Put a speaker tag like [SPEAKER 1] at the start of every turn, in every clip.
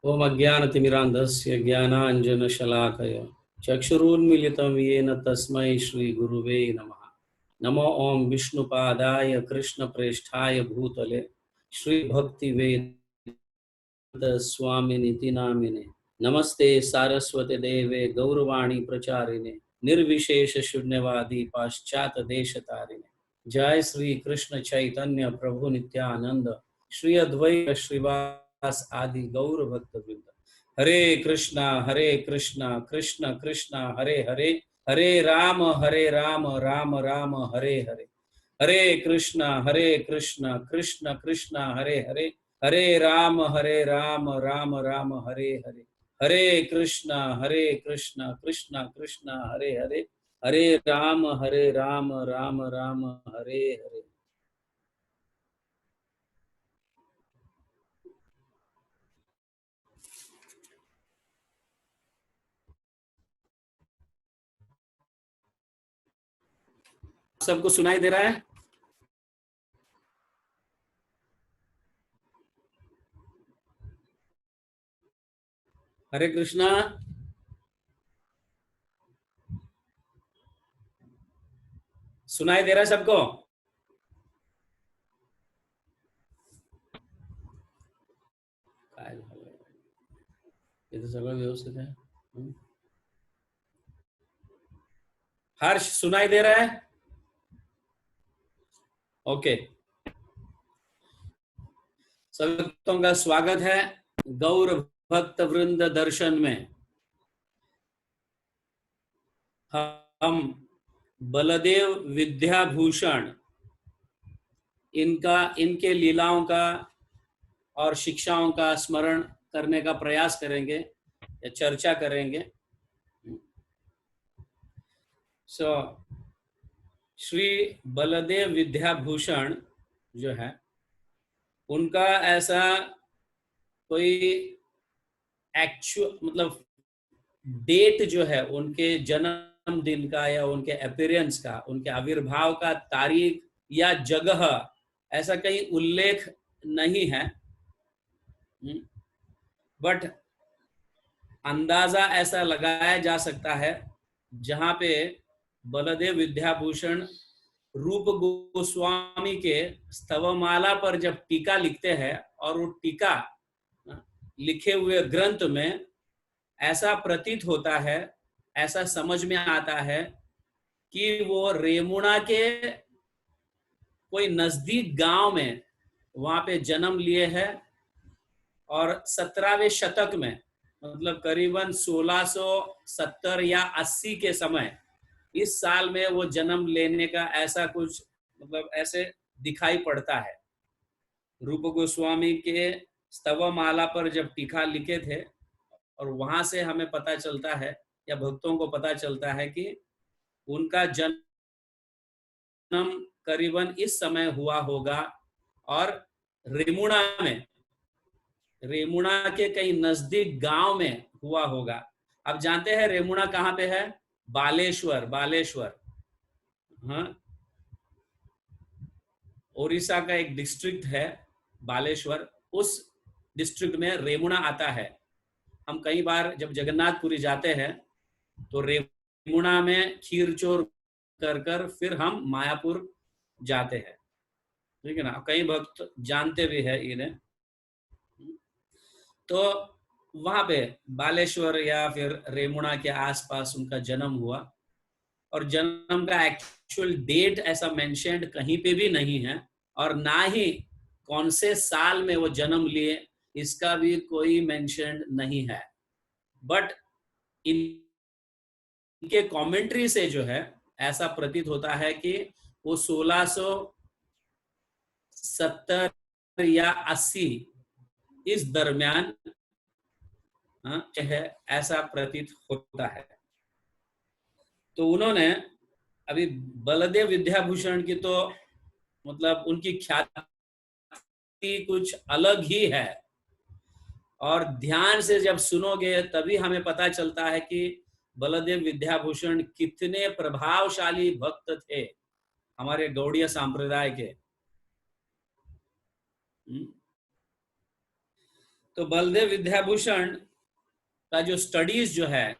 [SPEAKER 1] ओम अज्ञानतिमिरान्धस्य ज्ञानाञ्जनशलाकया चक्षुरुन्मीलितं येन तस्मै श्रीगुरुवे नमः। नमो ओम विष्णुपादाय कृष्णप्रेष्ठाय भूतले श्रीभक्तिवेदान्त स्वामिनिति नामिने। नमस्ते सारस्वते देवे गौरवाणी प्रचारिणे निर्विशेष शून्यवादी पाश्चात देश तारिणे। जय श्री कृष्ण चैतन्य प्रभु नित्यानंद श्री अद्वैत श्रीवास आदि गौर भक्त वृंद। हरे कृष्णा कृष्ण कृष्ण हरे हरे, हरे राम राम राम हरे हरे। हरे कृष्णा कृष्ण कृष्ण हरे हरे, हरे राम राम राम हरे हरे। हरे कृष्णा कृष्ण कृष्ण हरे हरे, हरे राम राम राम हरे हरे। सबको सुनाई दे रहा है? हरे कृष्णा। सुनाई दे रहा है सबको? ये तो सगळं व्यवस्थित है। हर्ष सुनाई दे रहा है? ओके। सभी भक्तों का स्वागत है गौर भक्त वृंद दर्शन में। हम बलदेव विद्याभूषण इनके लीलाओं का और शिक्षाओं का स्मरण करने का प्रयास करेंगे या चर्चा करेंगे। श्री बलदेव विद्याभूषण जो है उनका ऐसा कोई एक्चुअल मतलब डेट जो है उनके जन्मदिन का या उनके अपीयरेंस का, उनके आविर्भाव का तारीख या जगह ऐसा कहीं उल्लेख नहीं है, बट अंदाजा ऐसा लगाया जा सकता है जहां पे बलदेव विद्याभूषण रूप गोस्वामी के स्तवमाला पर जब टीका लिखते हैं और वो टीका लिखे हुए ग्रंथ में ऐसा प्रतीत होता है, ऐसा समझ में आता है कि वो रेमुणा के कोई नजदीक गांव में वहां पे जन्म लिए है और 17वें शतक में मतलब करीबन 1670 या 80 के समय इस साल में वो जन्म लेने का ऐसा कुछ मतलब ऐसे दिखाई पड़ता है। रूप गोस्वामी के स्तवमाला पर जब टीका लिखे थे और वहां से हमें पता चलता है या भक्तों को पता चलता है कि उनका जन्म करीबन इस समय हुआ होगा और रेमुणा के कई नजदीक गांव में हुआ होगा। अब जानते हैं रेमुणा कहाँ पे है? बालेश्वर। हाँ, ओडिशा का एक डिस्ट्रिक्ट है बालेश्वर, उस डिस्ट्रिक्ट में रेमुणा आता है। हम कई बार जब जगन्नाथपुरी जाते हैं तो रेमुणा में खीर चोर कर फिर हम मायापुर जाते हैं, ठीक है ना। कई भक्त जानते भी है इन्हें। तो वहां पे बालेश्वर या फिर रेमुणा के आसपास उनका जन्म हुआ और जन्म का एक्चुअल डेट ऐसा मेंशन्ड कहीं पे भी नहीं है और ना ही कौन से साल में वो जन्म लिए इसका भी कोई मेंशन नहीं है। बट इनके कमेंट्री से जो है ऐसा प्रतीत होता है कि वो 1670 या 80 इस दरमियान है, ऐसा प्रतीत होता है। तो उन्होंने अभी बलदेव विद्याभूषण की तो मतलब उनकी ख्याति कुछ अलग ही है और ध्यान से जब सुनोगे तभी हमें पता चलता है कि बलदेव विद्याभूषण कितने प्रभावशाली भक्त थे हमारे गौड़ीय संप्रदाय के। तो बलदेव विद्याभूषण का जो स्टडीज जो है,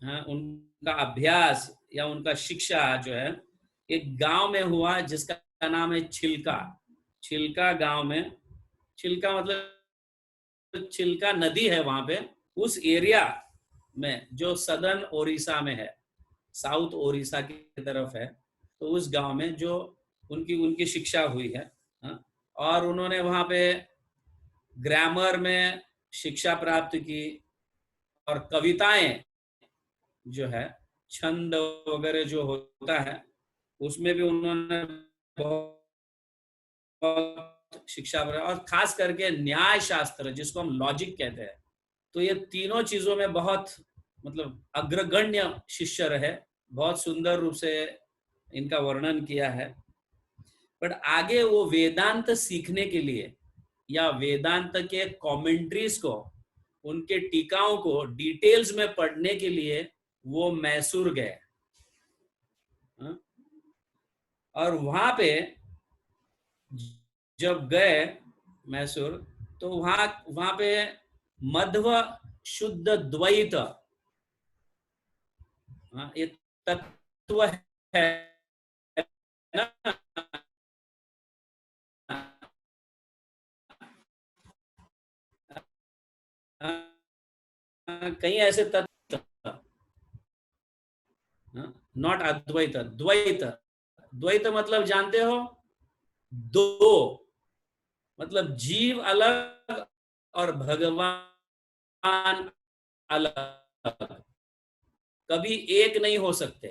[SPEAKER 1] हाँ, उनका अभ्यास या उनका शिक्षा जो है एक गांव में हुआ जिसका नाम है छिलका। छिलका गांव में, छिलका मतलब छिलका नदी है वहां पे, उस एरिया में जो सदर्न ओडिशा में है, साउथ ओडिशा की तरफ है, तो उस गांव में जो उनकी उनकी शिक्षा हुई है, हाँ, और उन्होंने वहां पे ग्रामर में शिक्षा प्राप्त की और कविताएं जो है, छंद वगैरह जो होता है उसमें भी उन्होंने बहुत शिक्षा प्राप्त, और खास करके न्याय शास्त्र जिसको हम लॉजिक कहते हैं, तो ये तीनों चीजों में बहुत मतलब अग्रगण्य शिष्य रहे। बहुत सुंदर रूप से इनका वर्णन किया है। पर आगे वो वेदांत सीखने के लिए या वेदांत के कमेंट्रीज को, उनके टीकाओं को डिटेल्स में पढ़ने के लिए वो मैसूर गए, और वहां पे जब गए मैसूर, तो वहां पे मध्व शुद्ध द्वैत, ये तत्व है ना, कहीं ऐसे तत्व, नॉट अद्वैत, द्वैत। द्वैत मतलब जानते हो, दो, मतलब जीव अलग और भगवान अलग, कभी एक नहीं हो सकते,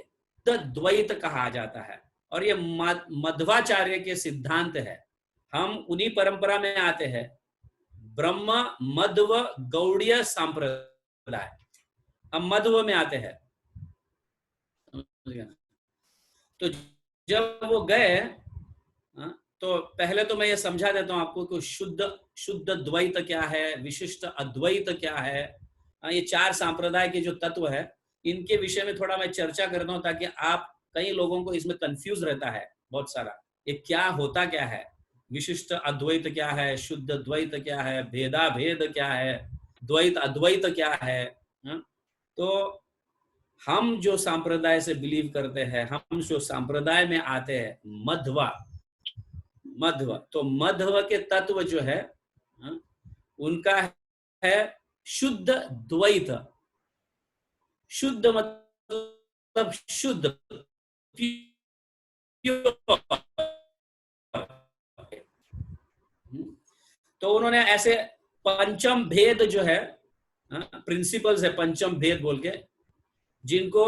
[SPEAKER 1] तो द्वैत कहा जाता है। और ये मध्वाचार्य के सिद्धांत है। हम उन्हीं परंपरा में आते हैं, ब्रह्म मध्व गौड़ीय संप्रदाय, हम मध्व में आते हैं। तो जब वो गए, तो पहले तो मैं ये समझा देता हूं आपको कि शुद्ध द्वैत क्या है, विशिष्ट अद्वैत क्या है। ये चार संप्रदाय के जो तत्व है, इनके विषय में थोड़ा मैं चर्चा करता हूं, ताकि आप, कई लोगों को इसमें कंफ्यूज रहता है बहुत सारा, ये क्या होता क्या है, विशिष्ट अद्वैत क्या है, शुद्ध द्वैत क्या है, भेदा भेद क्या है, द्वैत अद्वैत क्या है। तो हम जो संप्रदाय से बिलीव करते हैं, हम जो संप्रदाय में आते हैं, मध्व, तो मध्व के तत्व जो है, उनका है शुद्ध द्वैत। शुद्ध मतलब शुद्ध, तो उन्होंने ऐसे पंचम भेद जो है, प्रिंसिपल्स है पंचम भेद बोल के, जिनको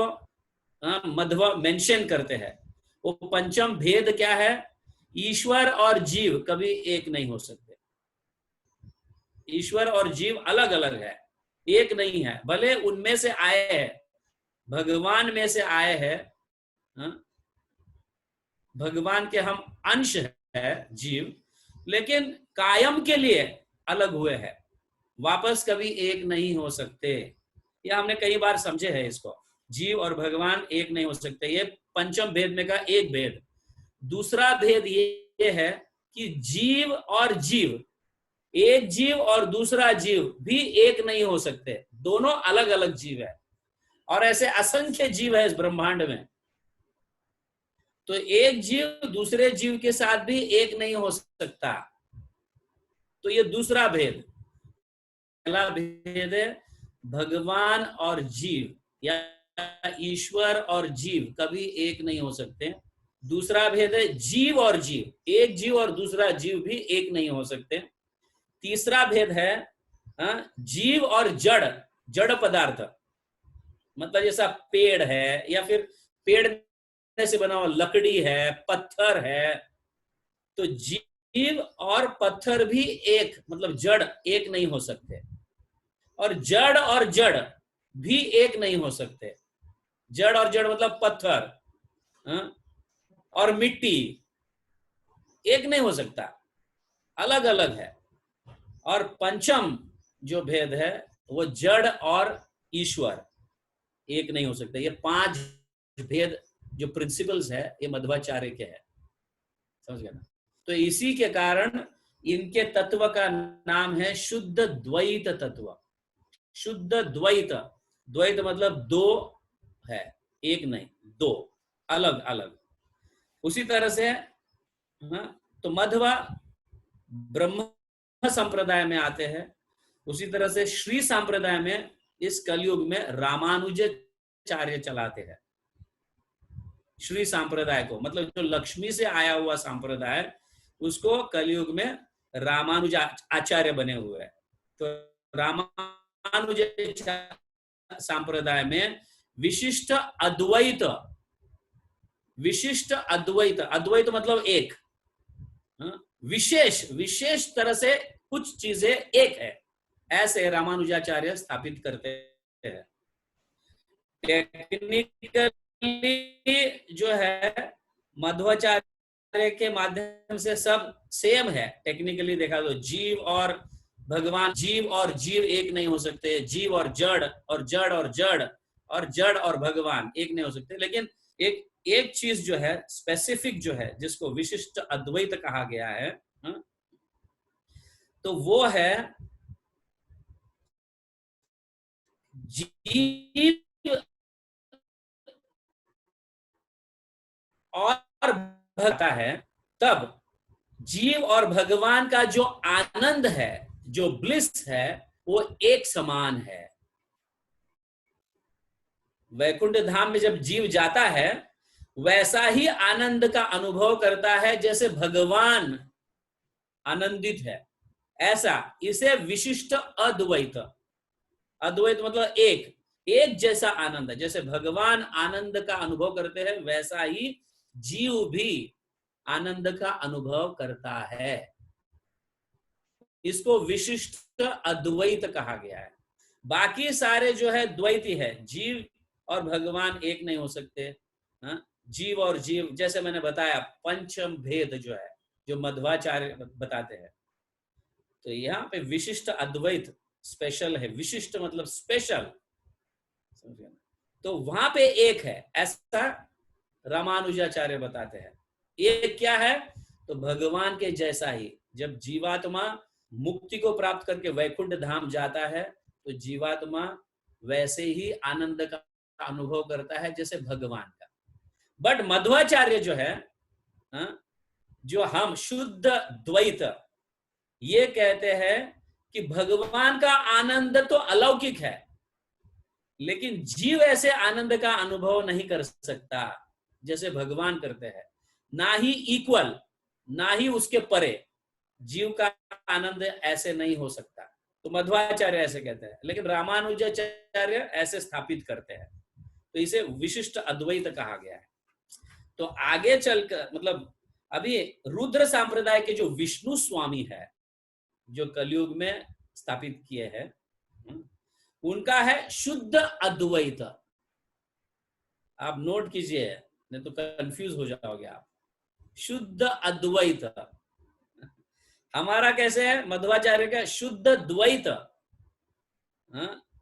[SPEAKER 1] मध्व मेंशन करते हैं। वो पंचम भेद क्या है, ईश्वर और जीव कभी एक नहीं हो सकते। ईश्वर और जीव अलग अलग है, एक नहीं है। भले उनमें से आए हैं, भगवान में से आए हैं, भगवान के हम अंश है जीव, लेकिन कायम के लिए अलग हुए हैं, वापस कभी एक नहीं हो सकते। ये हमने कई बार समझे हैं इसको, जीव और भगवान एक नहीं हो सकते। ये पंचम भेद में का एक भेद। दूसरा भेद ये है कि जीव और जीव, एक जीव और दूसरा जीव भी एक नहीं हो सकते, दोनों अलग अलग जीव है। और ऐसे असंख्य जीव है इस ब्रह्मांड में, तो एक जीव दूसरे जीव के साथ भी एक नहीं हो सकता। तो ये दूसरा भेद। पहला भेद है भगवान और जीव या ईश्वर और जीव कभी एक नहीं हो सकते। दूसरा भेद है जीव और जीव, एक जीव और दूसरा जीव भी एक नहीं हो सकते। तीसरा भेद है जीव और जड़, जड़ पदार्थ, मतलब जैसा पेड़ है, या फिर पेड़ से बना हुआ लकड़ी है, पत्थर है, तो जीव और पत्थर भी एक, मतलब जड़ एक नहीं हो सकते। और जड़ भी एक नहीं हो सकते। जड़ और जड़ मतलब पत्थर और मिट्टी एक नहीं हो सकता, अलग अलग है। और पंचम जो भेद है वो जड़ और ईश्वर एक नहीं हो सकते। ये 5 भेद जो प्रिंसिपल्स है, ये मध्वाचार्य के है, समझ गए ना। तो इसी के कारण इनके तत्व का नाम है शुद्ध द्वैत तत्व। शुद्ध द्वैत, द्वैत मतलब दो है, एक नहीं, दो अलग अलग। उसी तरह से तो मध्वा ब्रह्म संप्रदाय में आते हैं। उसी तरह से श्री संप्रदाय में इस कलयुग में रामानुजाचार्य चलाते हैं। श्री संप्रदाय को मतलब जो लक्ष्मी से आया हुआ संप्रदाय, उसको कलयुग में रामानुजाचार्य बने हुए हैं। तो रामानुज संप्रदाय में विशिष्ट अद्वैत, विशिष्ट अद्वैत, अद्वैत मतलब एक, विशेष विशेष तरह से कुछ चीजें एक है, ऐसे रामानुजाचार्य स्थापित करते हैं। टेक्निकली जो है मध्वाचार्य के माध्यम से सब सेम है। टेक्निकली देखा तो जीव और भगवान, जीव और जीव एक नहीं हो सकते, जीव और जड़ और जड़ और जड़ और जड़ और भगवान एक नहीं हो सकते। लेकिन एक चीज जो है स्पेसिफिक जो है, जिसको विशिष्ट अद्वैत कहा गया है, तो वो है जीव और भगता है, तब जीव और भगवान का जो आनंद है, जो ब्लिस है, वो एक समान है। वैकुंठ धाम में जब जीव जाता है वैसा ही आनंद का अनुभव करता है जैसे भगवान आनंदित है, ऐसा। इसे विशिष्ट अद्वैत, अद्वैत मतलब एक, एक जैसा आनंद है। जैसे भगवान आनंद का अनुभव करते हैं वैसा ही जीव भी आनंद का अनुभव करता है। इसको विशिष्ट अद्वैत कहा गया है। बाकी सारे जो है द्वैती है, जीव और भगवान एक नहीं हो सकते। जीव और जीव, जैसे मैंने बताया पंचम भेद जो है, जो मध्वाचार्य बताते हैं, तो यहाँ पे विशिष्ट अद्वैत स्पेशल है। विशिष्ट मतलब स्पेशल, तो वहां पे एक है, ऐसा रामानुजाचार्य बताते हैं। एक क्या है, तो भगवान के जैसा ही। जब जीवात्मा मुक्ति को प्राप्त करके वैकुंठ धाम जाता है तो जीवात्मा वैसे ही आनंद का अनुभव करता है जैसे भगवान का। बट मध्वाचार्य जो है, जो हम शुद्ध द्वैत, ये कहते हैं कि भगवान का आनंद तो अलौकिक है, लेकिन जीव ऐसे आनंद का अनुभव नहीं कर सकता जैसे भगवान करते हैं। ना ही इक्वल, ना ही उसके परे जीव का आनंद ऐसे नहीं हो सकता। तो मध्वाचार्य ऐसे कहते हैं, लेकिन रामानुजाचार्य ऐसे स्थापित करते हैं। तो इसे विशिष्ट अद्वैत कहा गया है। तो आगे चलकर मतलब अभी रुद्र संप्रदाय के जो विष्णु स्वामी है, जो कलयुग में स्थापित किए हैं, उनका है शुद्ध अद्वैत। आप नोट कीजिए, नहीं तो कंफ्यूज हो जाओगे आप। शुद्ध अद्वैत हमारा कैसे है, मध्वाचार्य का शुद्ध द्वैत,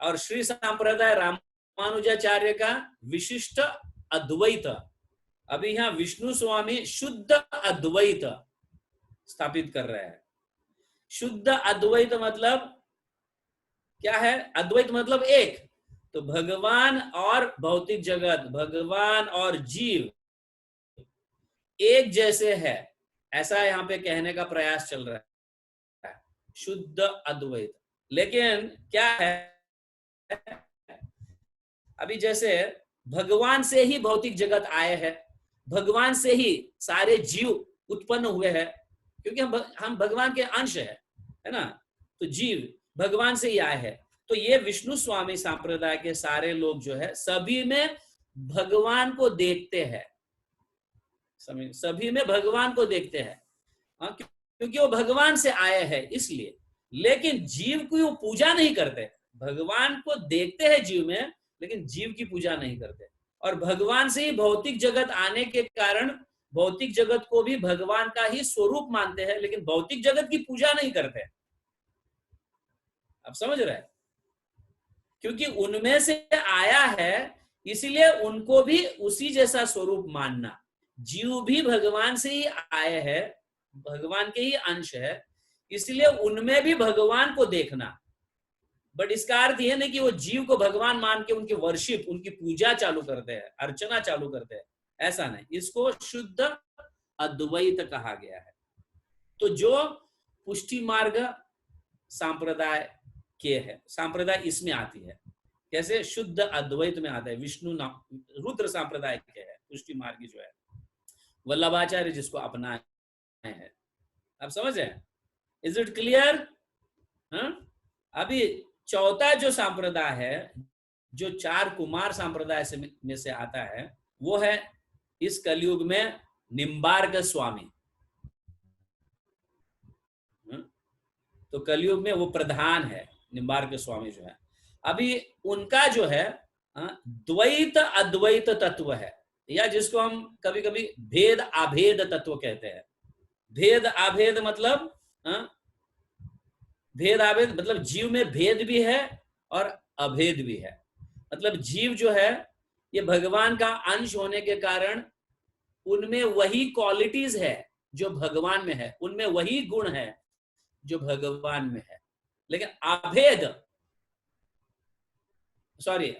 [SPEAKER 1] और श्री संप्रदाय रामानुजाचार्य का विशिष्ट अद्वैत। अभी यहाँ विष्णु स्वामी शुद्ध अद्वैत स्थापित कर रहे हैं। शुद्ध अद्वैत मतलब क्या है, अद्वैत मतलब एक। तो भगवान और भौतिक जगत, भगवान और जीव एक जैसे है, ऐसा यहाँ पे कहने का प्रयास चल रहा है, शुद्ध अद्वैत। लेकिन क्या है, अभी जैसे भगवान से ही भौतिक जगत आए हैं, भगवान से ही सारे जीव उत्पन्न हुए हैं, क्योंकि हम भगवान के अंश है ना। तो जीव भगवान से ही आए हैं। तो ये विष्णु स्वामी संप्रदाय के सारे लोग जो है सभी में भगवान को देखते हैं, सभी में भगवान को देखते हैं, क्योंकि वो भगवान से आए हैं इसलिए। लेकिन जीव की वो पूजा नहीं करते, भगवान को देखते हैं जीव में, लेकिन जीव की पूजा नहीं करते। और भगवान से ही भौतिक जगत आने के कारण भौतिक जगत को भी भगवान का ही स्वरूप मानते हैं, लेकिन भौतिक जगत की पूजा नहीं करते। आप समझ रहे हैं, क्योंकि उनमें से आया है इसीलिए उनको भी उसी जैसा स्वरूप मानना। जीव भी भगवान से ही आए हैं, भगवान के ही अंश है, इसलिए उनमें भी भगवान को देखना। बट इसका अर्थ यह नहीं कि वो जीव को भगवान मान के उनकी वर्शिप, उनकी पूजा चालू करते हैं, अर्चना चालू करते हैं, ऐसा नहीं। इसको शुद्ध अद्वैत कहा गया है। तो जो पुष्टि मार्ग सांप्रदाय के है, सांप्रदाय इसमें आती है, कैसे शुद्ध अद्वैत में आता है, विष्णु नाम रुद्र सांप्रदाय के है पुष्टि मार्ग जो है, वल्लभाचार्य जिसको अपनाए हैं। आप समझ रहे हैं? Is it clear? अभी चौथा जो सांप्रदाय है, जो चार कुमार सांप्रदाय से में से आता है, वो है इस कलयुग में निम्बार्क स्वामी। तो कलयुग में वो प्रधान है, निम्बार्क स्वामी जो है। अभी उनका जो है द्वैत अद्वैत तत्व है, या जिसको हम कभी कभी भेद अभेद तत्व कहते हैं। भेद अभेद मतलब भेद अभेद मतलब जीव में भेद भी है और अभेद भी है। मतलब जीव जो है ये भगवान का अंश होने के कारण उनमें वही क्वालिटीज है जो भगवान में है, उनमें वही गुण है जो भगवान में है। लेकिन अभेद, सॉरी,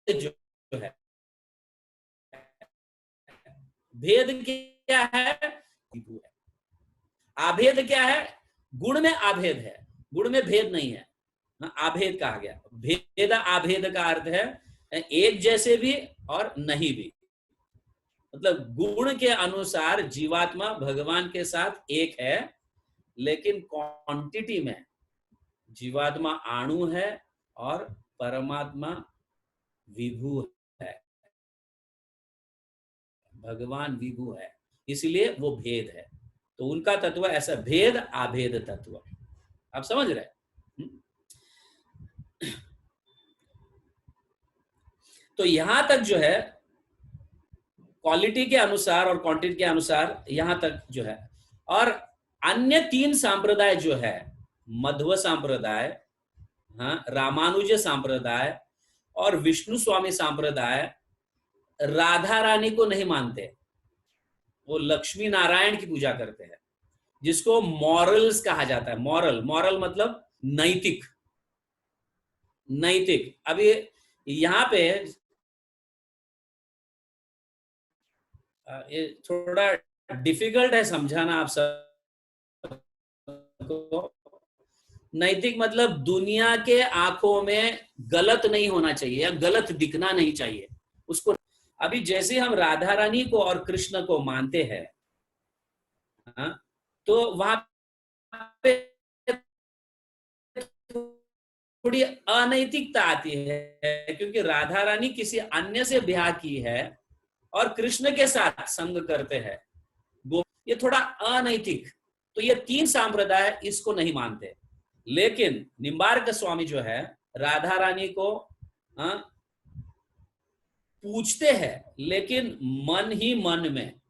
[SPEAKER 1] जो है भेद क्या है, अभेद क्या है, गुण में अभेद है, गुण में भेद नहीं है, अभेद कहा गया। भेद अभेद का अर्थ है एक जैसे भी और नहीं भी। मतलब गुण के अनुसार जीवात्मा भगवान के साथ एक है, लेकिन क्वांटिटी में जीवात्मा अणु है और परमात्मा विभु है, भगवान विभु है, इसलिए वो भेद है। तो उनका तत्व ऐसा भेद अभेद तत्व। आप समझ रहे? तो यहां तक जो है क्वालिटी के अनुसार और क्वांटिटी के अनुसार यहां तक जो है। और अन्य तीन सांप्रदाय जो है, मध्व सांप्रदाय, रामानुज सांप्रदाय और विष्णु स्वामी सांप्रदाय, राधा रानी को नहीं मानते, वो लक्ष्मी नारायण की पूजा करते हैं, जिसको मॉरल्स कहा जाता है। मॉरल, मॉरल मतलब नैतिक, नैतिक। अभी यहां पे ये थोड़ा डिफिकल्ट है समझाना आप सबको। नैतिक मतलब दुनिया के आंखों में गलत नहीं होना चाहिए या गलत दिखना नहीं चाहिए उसको। अभी जैसे हम राधा रानी को और कृष्ण को मानते हैं, तो वहां पे थोड़ी अनैतिकता आती है, क्योंकि राधा रानी किसी अन्य से ब्याह की है और कृष्ण के साथ संग करते हैं, ये थोड़ा अनैतिक। तो ये तीन सांप्रदाय इसको नहीं मानते। लेकिन निम्बार्क स्वामी जो है राधा रानी को पूछते हैं, लेकिन मन ही मन में,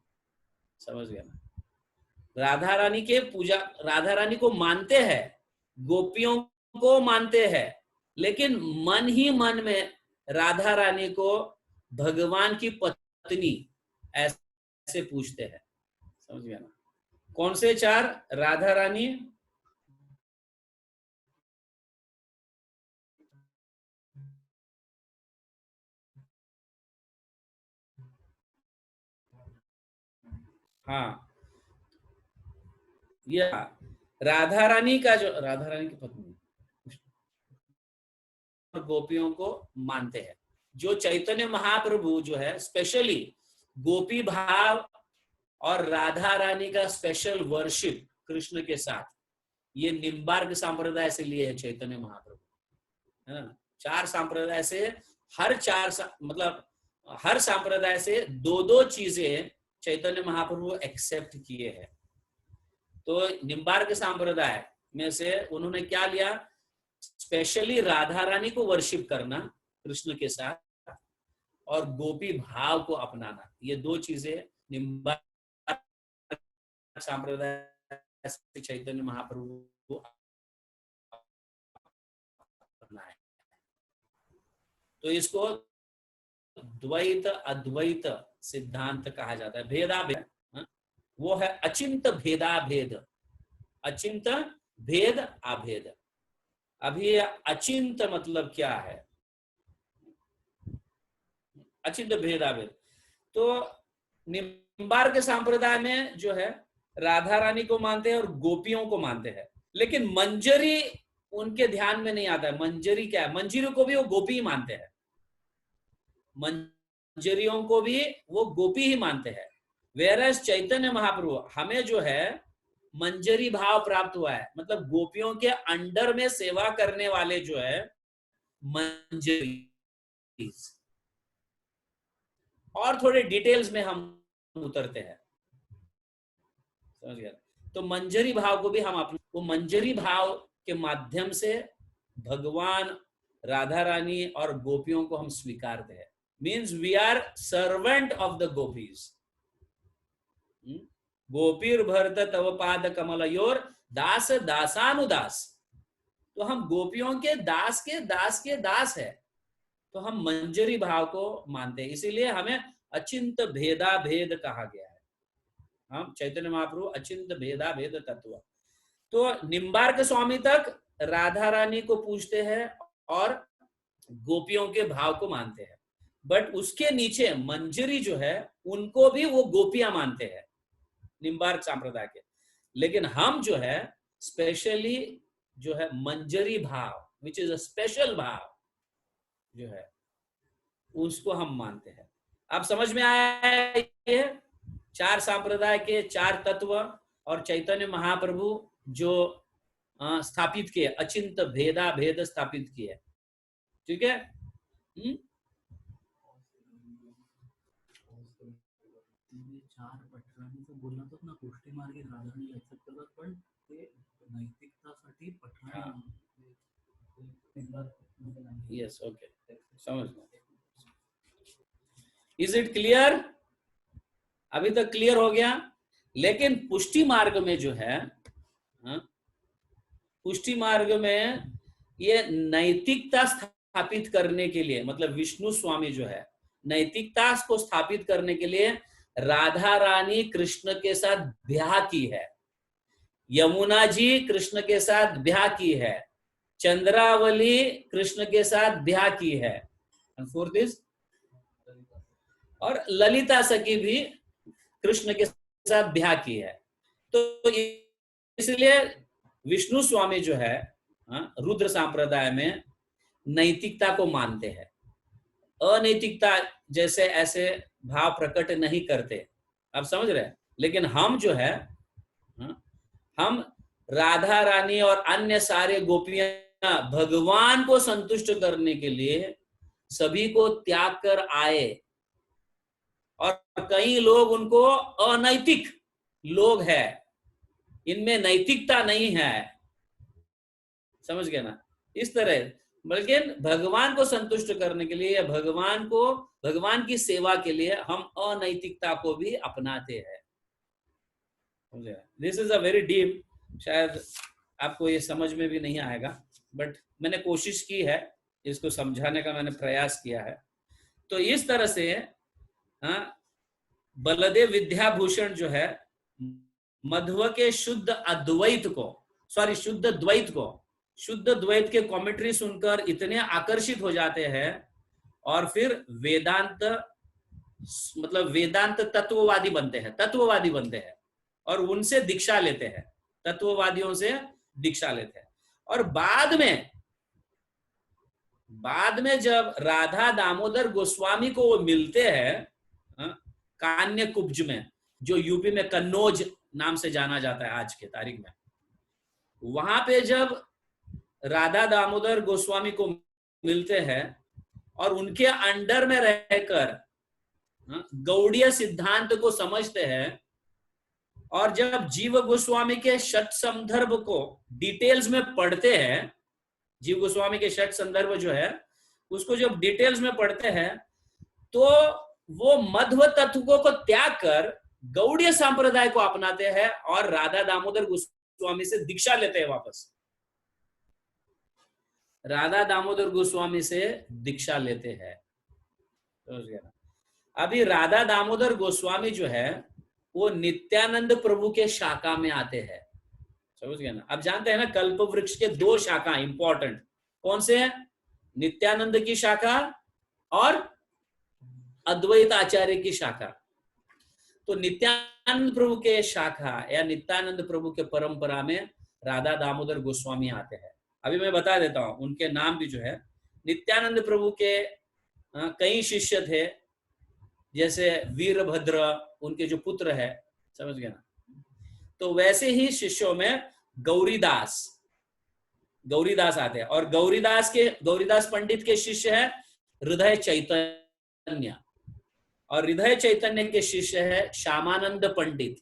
[SPEAKER 1] समझ गया ना? राधा रानी के पूजा, राधा रानी को मानते हैं, गोपियों को मानते हैं, लेकिन मन ही मन में राधा रानी को भगवान की पत्नी ऐसे पूछते हैं। समझ गया ना? कौन से चार? राधा रानी, या राधा रानी का जो, राधा रानी की पत्नी और गोपियों को मानते हैं। जो चैतन्य महाप्रभु जो है स्पेशली गोपी भाव और राधा रानी का स्पेशल वर्शिप कृष्ण के साथ, ये निम्बार्क सांप्रदाय से लिए है चैतन्य महाप्रभु, है ना? चार सांप्रदाय से, मतलब हर सांप्रदाय से दो दो चीजें चैतन्य महाप्रभु एक्सेप्ट किए हैं। तो निम्बार्क सांप्रदाय में से उन्होंने क्या लिया? स्पेशली राधा रानी को वर्शिप करना कृष्ण के साथ और गोपी भाव को अपनाना, ये दो चीजें निम्बार्क सांप्रदाय से चैतन्य महाप्रभु को अपनाए। तो इसको द्वैत अद्वैत सिद्धांत कहा जाता है, भेदाभेद। वो है अचिंत भेदाभेद, अचिंत भेद अभेद। अभी अचिंत मतलब क्या है? अचिंत भेदाभेद। तो निम्बार्क संप्रदाय में जो है राधा रानी को मानते हैं और गोपियों को मानते हैं, लेकिन मंजरी उनके ध्यान में नहीं आता है। मंजरी क्या है? मंजरी को भी वो गोपी ही मानते हैं, मंजरियों को भी वो गोपी ही मानते हैं। वेरस चैतन्य महाप्रभु हमें जो है मंजरी भाव प्राप्त हुआ है, मतलब गोपियों के अंडर में सेवा करने वाले जो है मंजरी। और थोड़े डिटेल्स में हम उतरते हैं, समझ गया? तो मंजरी भाव को भी हम अपने, वो मंजरी भाव के माध्यम से भगवान राधा रानी और गोपियों को हम स्वीकारते हैं। Means we are servant of the gopis. गोपीर भरत तव पाद कमलयोर दास दासानुदास। तो हम गोपियों के दास के दास के दास है, तो हम मंजरी भाव को मानते हैं, इसीलिए हमें अचिंत भेदा भेद कहा गया है। हम चैतन्य महाप्रभु अचिंत भेदा भेद तत्व। तो निम्बार्क स्वामी तक राधा रानी को पूजते हैं और गोपियों के भाव को मानते हैं, बट उसके नीचे मंजरी जो है उनको भी वो गोपियां मानते हैं निम्बार्क संप्रदाय के। लेकिन हम जो है स्पेशली जो है मंजरी भाव, विच इज अ स्पेशल भाव जो है, उसको हम मानते हैं। आप समझ में आया है? ये चार संप्रदाय के चार तत्व और चैतन्य महाप्रभु जो स्थापित किए, अचिंत भेदा भेद स्थापित किए, ठीक है?
[SPEAKER 2] चार पठराणी बोलला तर ना गोष्टी मार्गे राधानी एक्सेप्ट करतात, पण ते नैतिकतासाठी पठराणी।
[SPEAKER 1] यस, ओके, समझ लो। Is it clear? अभी तक क्लियर हो गया? लेकिन पुष्टि मार्ग में जो है, पुष्टि मार्ग में ये नैतिकता स्थापित करने के लिए, मतलब विष्णु स्वामी जो है नैतिकता को स्थापित करने के लिए राधा रानी कृष्ण के साथ ब्याह की है, यमुना जी कृष्ण के साथ ब्याह की है, चंद्रावली कृष्ण के साथ ब्याह की है, फोर्थ इज, और ललिता सखी भी कृष्ण के साथ ब्याह की है। तो इसलिए विष्णु स्वामी जो है रुद्र संप्रदाय में नैतिकता को मानते हैं, अनैतिकता जैसे ऐसे भाव प्रकट नहीं करते, आप समझ रहे हैं? लेकिन हम जो है हम राधा रानी और अन्य सारे गोपियां भगवान को संतुष्ट करने के लिए सभी को त्याग कर आए, और कई लोग उनको अनैतिक लोग हैं, इनमें नैतिकता नहीं है, समझ गए ना? इस तरह, बल्कि भगवान को संतुष्ट करने के लिए या भगवान की सेवा के लिए हम अनैतिकता को भी अपनाते हैं। This is a very deep, शायद आपको ये समझ में भी नहीं आएगा, बट मैंने कोशिश की है, इसको समझाने का मैंने प्रयास किया है। तो इस तरह से बलदेव विद्याभूषण जो है मध्व के शुद्ध अद्वैत को, सॉरी शुद्ध द्वैत को, शुद्ध द्वैत के कमेंट्री सुनकर इतने आकर्षित हो जाते हैं और फिर वेदांत, मतलब वेदांत तत्ववादी बनते हैं और उनसे दीक्षा लेते हैं, तत्ववादियों से दीक्षा लेते हैं। और बाद में जब राधा दामोदर गोस्वामी को वो मिलते हैं कान्य कुब्ज में, जो यूपी में कन्नौज नाम से जाना जाता है आज के तारीख में, वहां पे जब राधा दामोदर गोस्वामी को मिलते हैं और उनके अंडर में रहकर गौड़ीय सिद्धांत को समझते हैं, और जब जीव गोस्वामी के षट संदर्भ को डिटेल्स में पढ़ते हैं, जीव गोस्वामी के षट संदर्भ जो है उसको जब डिटेल्स में पढ़ते हैं, तो वो मध्व तत्वों को त्याग कर गौड़ीय संप्रदाय को अपनाते हैं और राधा दामोदर गोस्वामी से दीक्षा लेते हैं वापस, राधा दामोदर गोस्वामी से दीक्षा लेते हैं। अभी राधा दामोदर गोस्वामी जो है वो नित्यानंद प्रभु के शाखा में आते हैं। समझ गए ना? अब जानते हैं ना कल्प वृक्ष के दो शाखा इंपॉर्टेंट कौन से हैं? नित्यानंद की शाखा और अद्वैत आचार्य की शाखा। तो नित्यानंद प्रभु के शाखा या नित्यानंद प्रभु के परंपरा में राधा दामोदर गोस्वामी आते हैं। अभी मैं बता देता हूं उनके नाम भी जो है। नित्यानंद प्रभु के कई शिष्य थे, जैसे वीरभद्र उनके जो पुत्र है, समझ गए ना? तो वैसे ही शिष्यों में गौरीदास आते हैं, और गौरीदास पंडित के शिष्य है हृदय चैतन्य, और हृदय चैतन्य के शिष्य है श्यामानंद पंडित।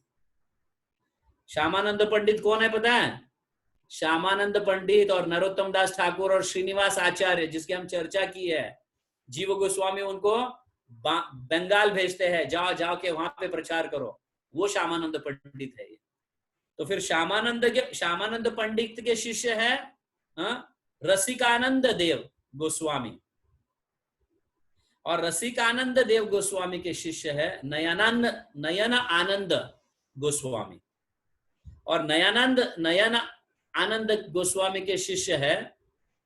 [SPEAKER 1] श्यामानंद पंडित कौन है पता है? श्यामानंद पंडित और नरोत्तम दास ठाकुर और श्रीनिवास आचार्य जिसकी हम चर्चा की है, जीव गोस्वामी उनको बंगाल भेजते हैं, जाओ के वहां पे प्रचार करो, वो श्यामानंद पंडित है। तो फिर श्यामानंद पंडित के शिष्य है रसिकानंद देव गोस्वामी, और रसिकानंद देव गोस्वामी के शिष्य है नयन आनंद गोस्वामी, और नयन आनंद गोस्वामी के शिष्य है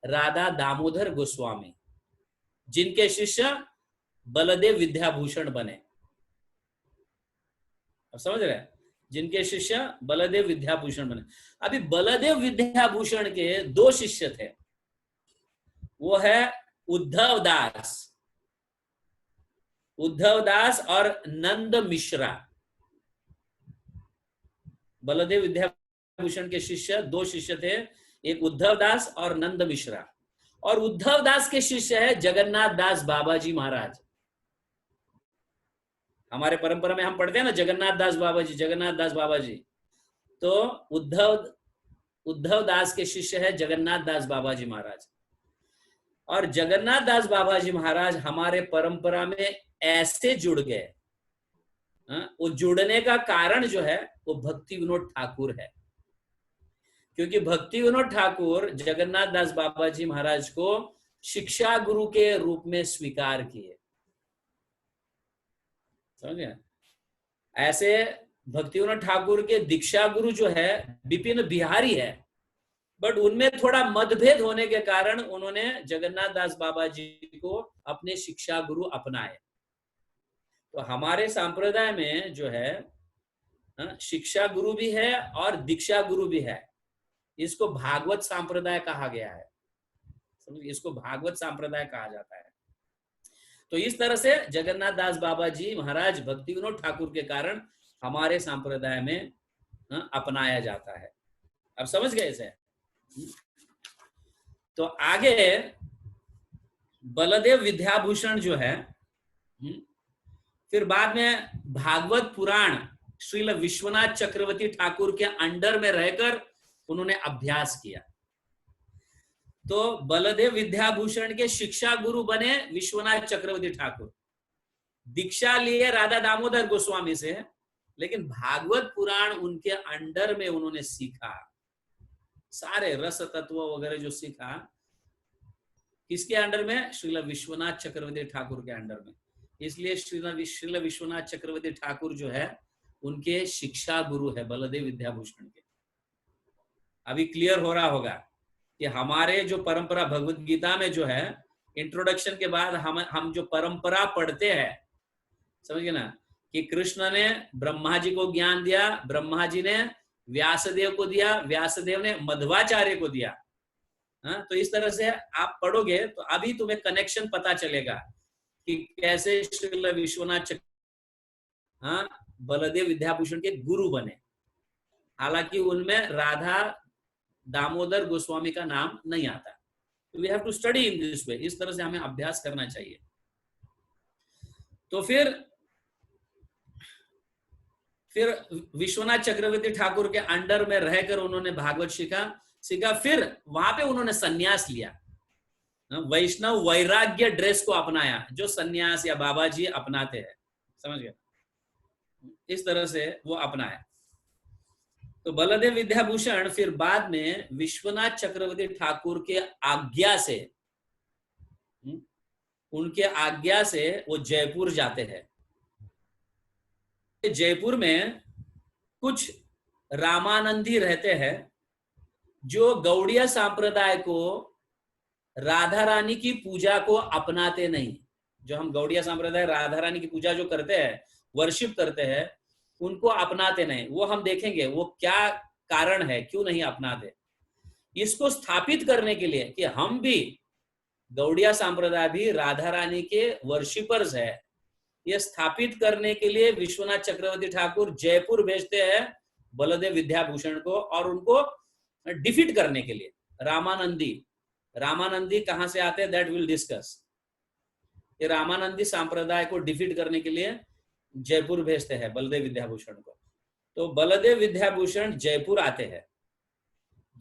[SPEAKER 1] राधा दामोदर गोस्वामी, जिनके शिष्य बलदेव विद्याभूषण बने। अब समझ रहे हैं? जिनके शिष्य बलदेव विद्याभूषण बने। अभी बलदेव विद्याभूषण के दो शिष्य थे, वो है उद्धव दास और नंद मिश्रा। बलदेव विद्याभूषण के शिष्य दो शिष्य थे, एक उद्धव दास और नंद मिश्रा। और उद्धव दास के शिष्य है जगन्नाथ दास बाबाजी महाराज। हमारे परंपरा में हम पढ़ते हैं ना जगन्नाथ दास बाबाजी। तो उद्धव दास के शिष्य है जगन्नाथ दास बाबाजी महाराज। और जगन्नाथ दास बाबाजी महाराज हमारे परंपरा में ऐसे जुड़ गए, वो जुड़ने का कारण जो है वो भक्ति विनोद ठाकुर है, क्योंकि भक्ति विनोद ठाकुर जगन्नाथ दास बाबाजी महाराज को शिक्षा गुरु के रूप में स्वीकार किए। समझे? ऐसे भक्ति विनोद ठाकुर के दीक्षा गुरु जो है विपिन बिहारी है, बट उनमें थोड़ा मतभेद होने के कारण उन्होंने जगन्नाथ दास बाबा जी को अपने शिक्षा गुरु अपनाए। तो हमारे संप्रदाय में जो है शिक्षा गुरु भी है और दीक्षा गुरु भी है। इसको भागवत संप्रदाय कहा गया है। इसको भागवत संप्रदाय कहा जाता है। तो इस तरह से जगन्नाथ दास बाबा जी महाराज भक्ति विनोद ठाकुर के कारण हमारे संप्रदाय में अपनाया जाता है। अब समझ गए इसे? तो आगे बलदेव विद्याभूषण जो है, फिर बाद में भागवत पुराण श्रील विश्वनाथ चक्रवर्ती ठाकुर के अंडर में रहकर उन्होंने अभ्यास किया। तो बलदेव विद्याभूषण के शिक्षा गुरु बने विश्वनाथ चक्रवर्ती ठाकुर, दीक्षा लिए राधा दामोदर गोस्वामी से, लेकिन भागवत पुराण उनके अंडर में उन्होंने सीखा। सारे रस तत्व वगैरह जो सीखा किसके अंडर में? श्रील विश्वनाथ चक्रवर्ती ठाकुर के अंडर में। इसलिए श्रील विश्वनाथ चक्रवर्ती ठाकुर जो है उनके शिक्षा गुरु है बलदेव विद्याभूषण के। अभी क्लियर हो रहा होगा कि हमारे जो परंपरा भगवत गीता में जो है इंट्रोडक्शन के बाद हम जो परंपरा पढ़ते हैं, समझ गए ना, कि कृष्ण ने ब्रह्मा जी को ज्ञान दिया, ब्रह्मा जी ने व्यासदेव को दिया, व्यासदेव ने मध्वाचार्य को दिया। तो इस तरह से आप पढ़ोगे तो अभी तुम्हें कनेक्शन पता चलेगा कि कैसे श्रील विश्वनाथ बलदेव विद्याभूषण के गुरु बने। हालांकि उनमें राधा दामोदर गोस्वामी का नाम नहीं आता। We have to study in this way. इस तरह से हमें अभ्यास करना चाहिए। तो फिर विश्वनाथ चक्रवर्ती ठाकुर के अंडर में रहकर उन्होंने भागवत सीखा। फिर वहां पे उन्होंने सन्यास लिया, वैष्णव वैराग्य ड्रेस को अपनाया, जो सन्यास या बाबा जी अपनाते हैं। समझ गए? इस तरह से वो अपनाया। तो बलदेव विद्याभूषण फिर बाद में विश्वनाथ चक्रवर्ती ठाकुर के आज्ञा से, उनके आज्ञा से वो जयपुर जाते हैं। जयपुर में कुछ रामानंदी रहते हैं जो गौड़िया संप्रदाय को राधा रानी की पूजा को अपनाते नहीं। जो हम गौड़िया संप्रदाय राधा रानी की पूजा जो करते हैं, वर्शिप करते हैं, उनको अपनाते नहीं। वो हम देखेंगे वो क्या कारण है, क्यों नहीं अपनाते। इसको स्थापित करने के लिए कि हम भी गौड़िया संप्रदाय भी राधा रानी के वर्शिपर्स है, ये स्थापित करने के लिए विश्वनाथ चक्रवर्ती ठाकुर जयपुर भेजते हैं बलदेव विद्याभूषण को, और उनको डिफीट करने के लिए। रामानंदी कहां से आते हैं, दैट विल डिस्कस। ये रामानंदी संप्रदाय को डिफीट करने के लिए जयपुर भेजते हैं बलदेव विद्याभूषण को। तो बलदेव विद्याभूषण जयपुर आते हैं,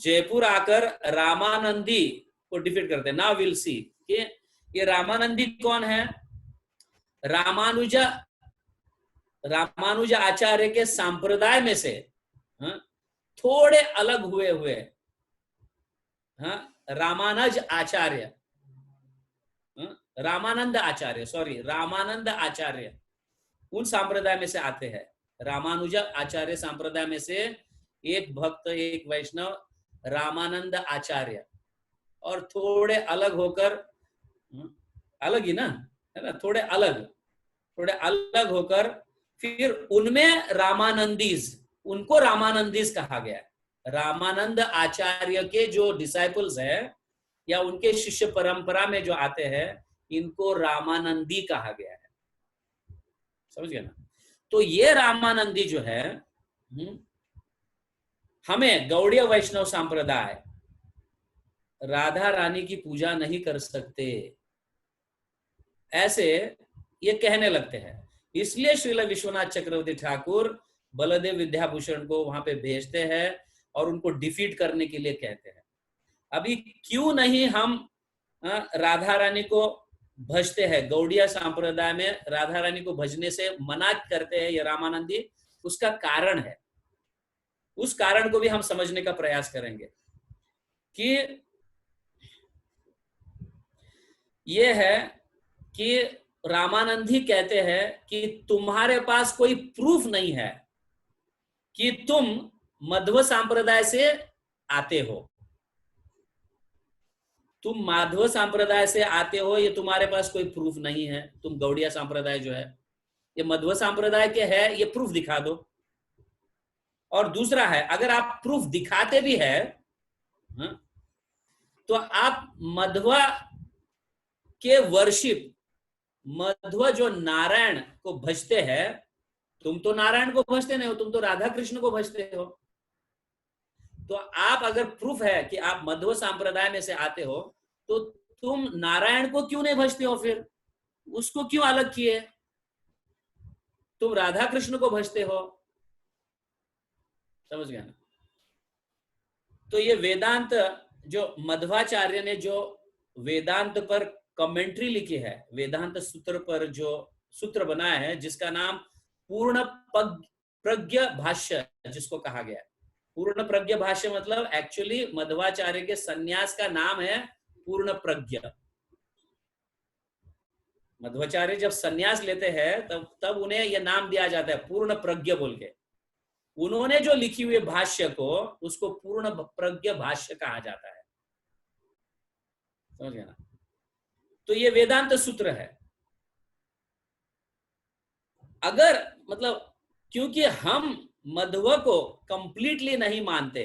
[SPEAKER 1] जयपुर आकर रामानंदी को डिफीट करते हैं। नाउ विल सी कि ये रामानंदी कौन है। रामानुज आचार्य के संप्रदाय में से थोड़े अलग हुए रामानंद आचार्य उन संप्रदाय में से आते हैं। रामानुज आचार्य संप्रदाय में से एक भक्त, एक वैष्णव रामानंद आचार्य, और थोड़े अलग होकर, अलग ही ना है ना, थोड़े अलग होकर फिर उनमें उनको रामानंदीज कहा गया है। रामानंद आचार्य के जो डिसाइपल्स है या उनके शिष्य परंपरा में जो आते हैं, इनको रामानंदी कहा गया है। समझ गए ना। तो ये रामानंदी जो है, हमें गौड़ीय वैष्णव संप्रदाय राधा रानी की पूजा नहीं कर सकते, ऐसे ये कहने लगते हैं। इसलिए श्रील विश्वनाथ चक्रवर्ती ठाकुर बलदेव विद्याभूषण को वहां पे भेजते हैं और उनको डिफीट करने के लिए कहते हैं। अभी क्यों नहीं हम राधा रानी को भजते हैं, गौड़िया संप्रदाय में राधा रानी को भजने से मना करते हैं ये रामानंदी, उसका कारण है। उस कारण को भी हम समझने का प्रयास करेंगे कि ये है कि रामानंदी कहते हैं कि तुम्हारे पास कोई प्रूफ नहीं है कि तुम मध्व संप्रदाय से आते हो। तुम माधव संप्रदाय से आते हो, ये तुम्हारे पास कोई प्रूफ नहीं है। तुम गौड़िया संप्रदाय जो है ये मध्व संप्रदाय के है, ये प्रूफ दिखा दो। और दूसरा है, अगर आप प्रूफ दिखाते भी है तो आप मध्वा के वर्शिप, मध्व जो नारायण को भजते हैं, तुम तो नारायण को भजते नहीं हो, तुम तो राधा कृष्ण को भजते हो। तो आप अगर प्रूफ है कि आप मध्व संप्रदाय में से आते हो, तो तुम नारायण को क्यों नहीं भजते हो, फिर उसको क्यों अलग किए, तुम राधा कृष्ण को भजते हो। समझ गया ना। तो ये वेदांत जो मध्वाचार्य ने जो वेदांत पर कमेंट्री लिखी है, वेदांत सूत्र पर जो सूत्र बनाया है, जिसका नाम पूर्ण प्रज्ञ भाष्य जिसको कहा गया है। पूर्ण प्रज्ञ भाष्य मतलब एक्चुअली मध्वाचार्य के सन्यास का नाम है पूर्ण प्रज्ञ। मध्वाचार्य जब सन्यास लेते हैं तब उन्हें यह नाम दिया जाता है पूर्ण प्रज्ञ बोल के। उन्होंने जो लिखी हुई भाष्य को, उसको पूर्ण प्रज्ञ भाष्य कहा जाता है। समझ गया ना। तो ये वेदांत सूत्र है। अगर मतलब क्योंकि हम मध्व को कंप्लीटली नहीं मानते,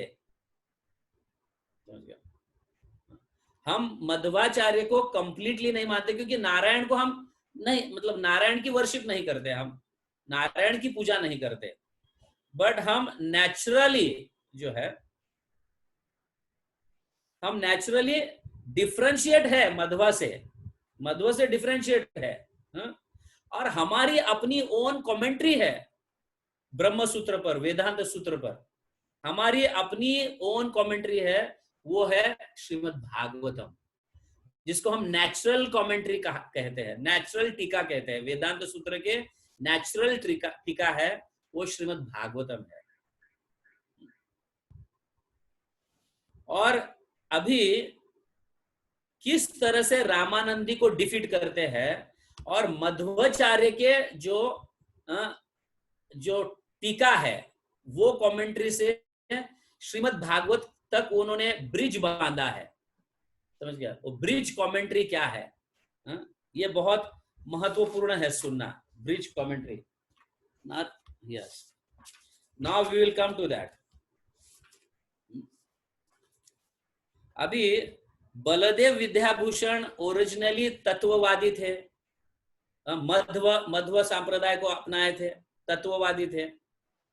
[SPEAKER 1] हम मध्वाचार्य को कंप्लीटली नहीं मानते, क्योंकि नारायण को हम नहीं, मतलब नारायण की वर्शिप नहीं करते, हम नारायण की पूजा नहीं करते, बट हम नेचुरली जो है, हम नेचुरली डिफरेंशिएट है मध्वा से डिफरेंशिएट है। और हमारी अपनी ओन कमेंट्री है ब्रह्म सूत्र पर, वेदांत सूत्र पर हमारी अपनी ओन कमेंट्री है, वो है श्रीमद् भागवतम, जिसको हम नेचुरल कमेंट्री कहते हैं, नेचुरल टीका कहते हैं। वेदांत सूत्र के नेचुरल टीका है वो श्रीमद् भागवतम है। और अभी किस तरह से रामानंदी को डिफीट करते हैं और मध्वाचार्य के जो जो टीका है वो कमेंट्री से श्रीमद् भागवत तक उन्होंने ब्रिज बांधा है, समझ गया? वो ब्रिज कमेंट्री क्या है? हाँ? ये बहुत महत्वपूर्ण है सुनना, bridge commentary. Not yes, now we will come to that. अभी बलदेव विद्याभूषण ओरिजिनली तत्ववादी थे, मध्व संप्रदाय को अपनाए थे, तत्ववादी थे।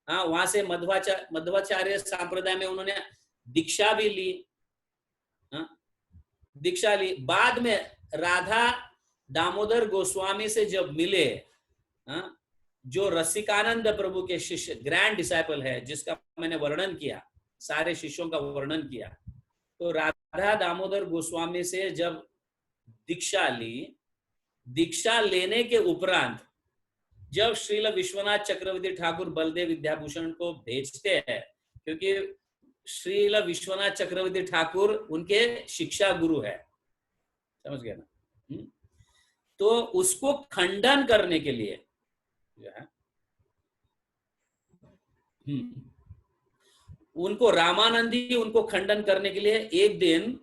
[SPEAKER 1] हाँ, वहां से मध्वाचार्य संप्रदाय में उन्होंने दीक्षा भी ली। हाँ, दीक्षा ली। बाद में राधा दामोदर गोस्वामी से जब मिले, हाँ, जो रसिकानंद प्रभु के शिष्य, ग्रैंड डिसाइपल है, जिसका मैंने वर्णन किया, सारे शिष्यों का वर्णन किया, तो राधा दामोदर गोस्वामी से जब दीक्षा ली, दीक्षा लेने के उपरांत जब श्रील विश्वनाथ चक्रवर्ती ठाकुर बलदेव विद्याभूषण को भेजते हैं, क्योंकि श्रील विश्वनाथ चक्रवर्ती ठाकुर उनके शिक्षा गुरु है, समझ गए ना? तो उसको खंडन करने के लिए जो है, उनको रामानंदी उनको खंडन करने के लिए एक दिन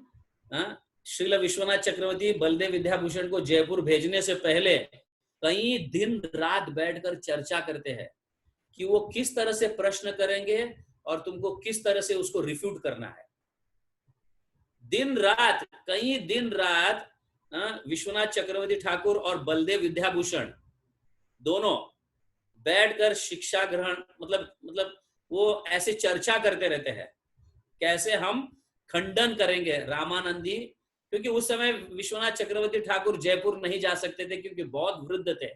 [SPEAKER 1] श्रील विश्वनाथ चक्रवर्ती बलदेव विद्याभूषण को जयपुर भेजने से पहले कई दिन रात बैठकर चर्चा करते हैं कि वो किस तरह से प्रश्न करेंगे और तुमको किस तरह से उसको रिफ्यूट करना है। दिन रात, कई दिन रात विश्वनाथ चक्रवर्ती ठाकुर और बलदेव विद्याभूषण दोनों बैठकर शिक्षा ग्रहण, मतलब वो ऐसे चर्चा करते रहते हैं, कैसे हम खंडन करेंगे रामानंदी, क्योंकि उस समय विश्वनाथ चक्रवर्ती ठाकुर जयपुर नहीं जा सकते थे क्योंकि बहुत वृद्ध थे,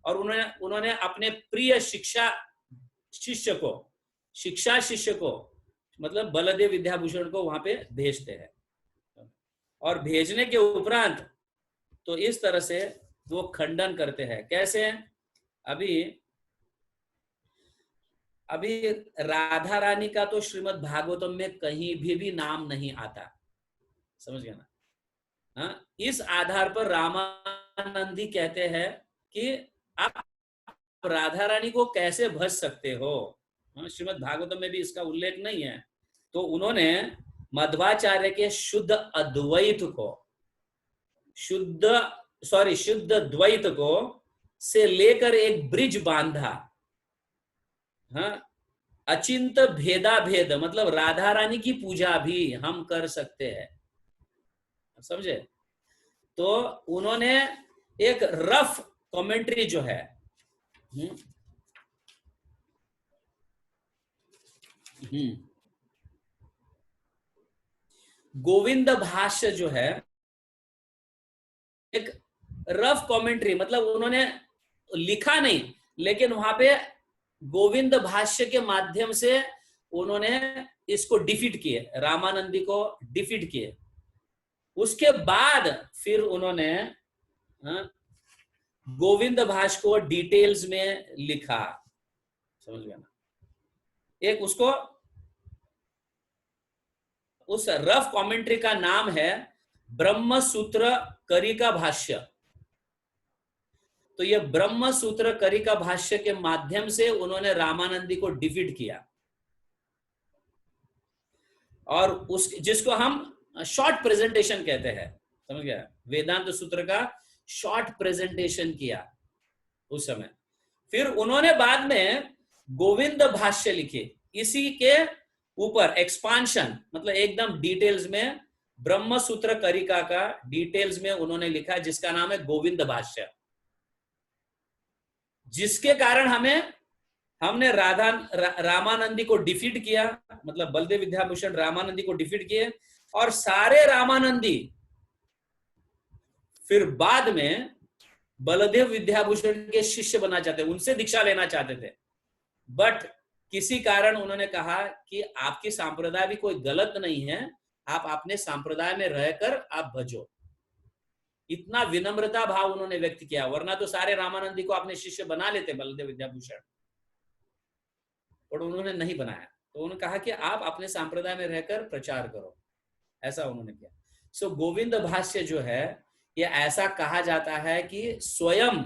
[SPEAKER 1] और उन्होंने अपने प्रिय शिक्षा शिष्य को मतलब बलदेव विद्याभूषण को वहां पे भेजते हैं, और भेजने के उपरांत तो इस तरह से वो खंडन करते हैं। कैसे? अभी राधा रानी का तो श्रीमद् भागवतम में कहीं भी नाम नहीं आता, समझ गया ना? हाँ, इस आधार पर रामानंदी कहते हैं कि आप राधा रानी को कैसे भज सकते हो? श्रीमद् भागवतम में भी इसका उल्लेख नहीं है। तो उन्होंने मध्वाचार्य के शुद्ध अद्वैत को, शुद्ध द्वैत को से लेकर एक ब्रिज बांधा। हाँ, अचिंत भेदा भेद, मतलब राधा रानी की पूजा भी हम कर सकते हैं, समझे? तो उन्होंने एक रफ कमेंट्री जो है, गोविंद भाष्य जो है, एक रफ कमेंट्री, मतलब उन्होंने लिखा नहीं, लेकिन वहां पे गोविंद भाष्य के माध्यम से उन्होंने इसको डिफीट किए, रामानंदी को डिफीट किए। उसके बाद फिर उन्होंने गोविंद भाष्य को डिटेल्स में लिखा, समझ गया ना? एक उसको, उस रफ कमेंट्री का नाम है ब्रह्म सूत्र करिका भाष्य। तो ये ब्रह्म सूत्र करिका भाष्य के माध्यम से उन्होंने रामानंदी को डिफीट किया, और उस जिसको हम शॉर्ट प्रेजेंटेशन कहते हैं, समझ गया? वेदांत सूत्र का शॉर्ट प्रेजेंटेशन किया उस समय। फिर उन्होंने बाद में गोविंद भाष्य लिखे, इसी के ऊपर एक्सपांशन, मतलब एकदम डिटेल्स में ब्रह्म सूत्र करिका का डिटेल्स में उन्होंने लिखा, जिसका नाम है गोविंद भाष्य। जिसके कारण हमने रामानंदी को डिफीट किया, मतलब बलदेव विद्याभूषण रामानंदी को डिफीट किए, और सारे रामानंदी फिर बाद में बलदेव विद्याभूषण के शिष्य बनना चाहते, उनसे दीक्षा लेना चाहते थे। बट किसी कारण उन्होंने कहा कि आपकी संप्रदाय भी कोई गलत नहीं है, आप अपने संप्रदाय में रहकर आप भजो। इतना विनम्रता भाव उन्होंने व्यक्त किया, वरना तो सारे रामानंदी को अपने शिष्य बना लेते बलदेव विद्याभूषण, पर उन्होंने नहीं बनाया। तो उन्होंने कहा कि आप अपने संप्रदाय में रहकर प्रचार करो, ऐसा उन्होंने किया। सो गोविंद भाष्य जो है, ये ऐसा कहा जाता है कि स्वयं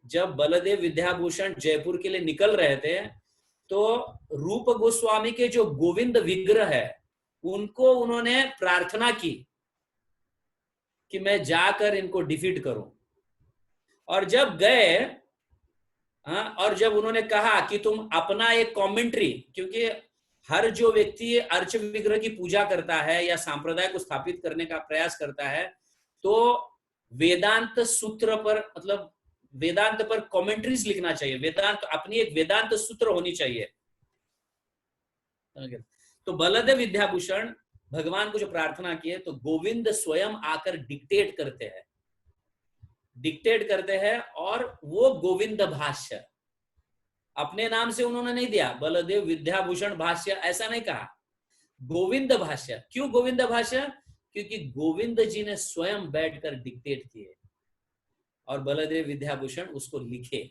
[SPEAKER 1] जब बलदेव विद्याभूषण जयपुर के लिए निकल रहे थे तो रूप गोस्वामी के जो गोविंद विग्रह है उनको उन्होंने प्रार्थना की कि मैं जाकर इनको डिफीट करूं। और जब गए, और जब उन्होंने कहा कि तुम अपना एक कमेंट्री, क्योंकि हर जो व्यक्ति अर्च विग्रह की पूजा करता है या संप्रदाय को स्थापित करने का प्रयास करता है तो वेदांत सूत्र पर, मतलब वेदांत पर कमेंट्रीज लिखना चाहिए, वेदांत अपनी एक वेदांत सूत्र होनी चाहिए। तो बलदेव विद्याभूषण भगवान को जो प्रार्थना की है तो गोविंद स्वयं आकर डिक्टेट करते हैं और वो गोविंद भाष्य अपने नाम से उन्होंने नहीं दिया, बलदेव विद्याभूषण भाष्य ऐसा नहीं कहा, गोविंद भाष्य। क्यों गोविंद भाष्य? क्योंकि गोविंद जी ने स्वयं बैठकर डिक्टेट किए और बलदेव विद्याभूषण उसको लिखे।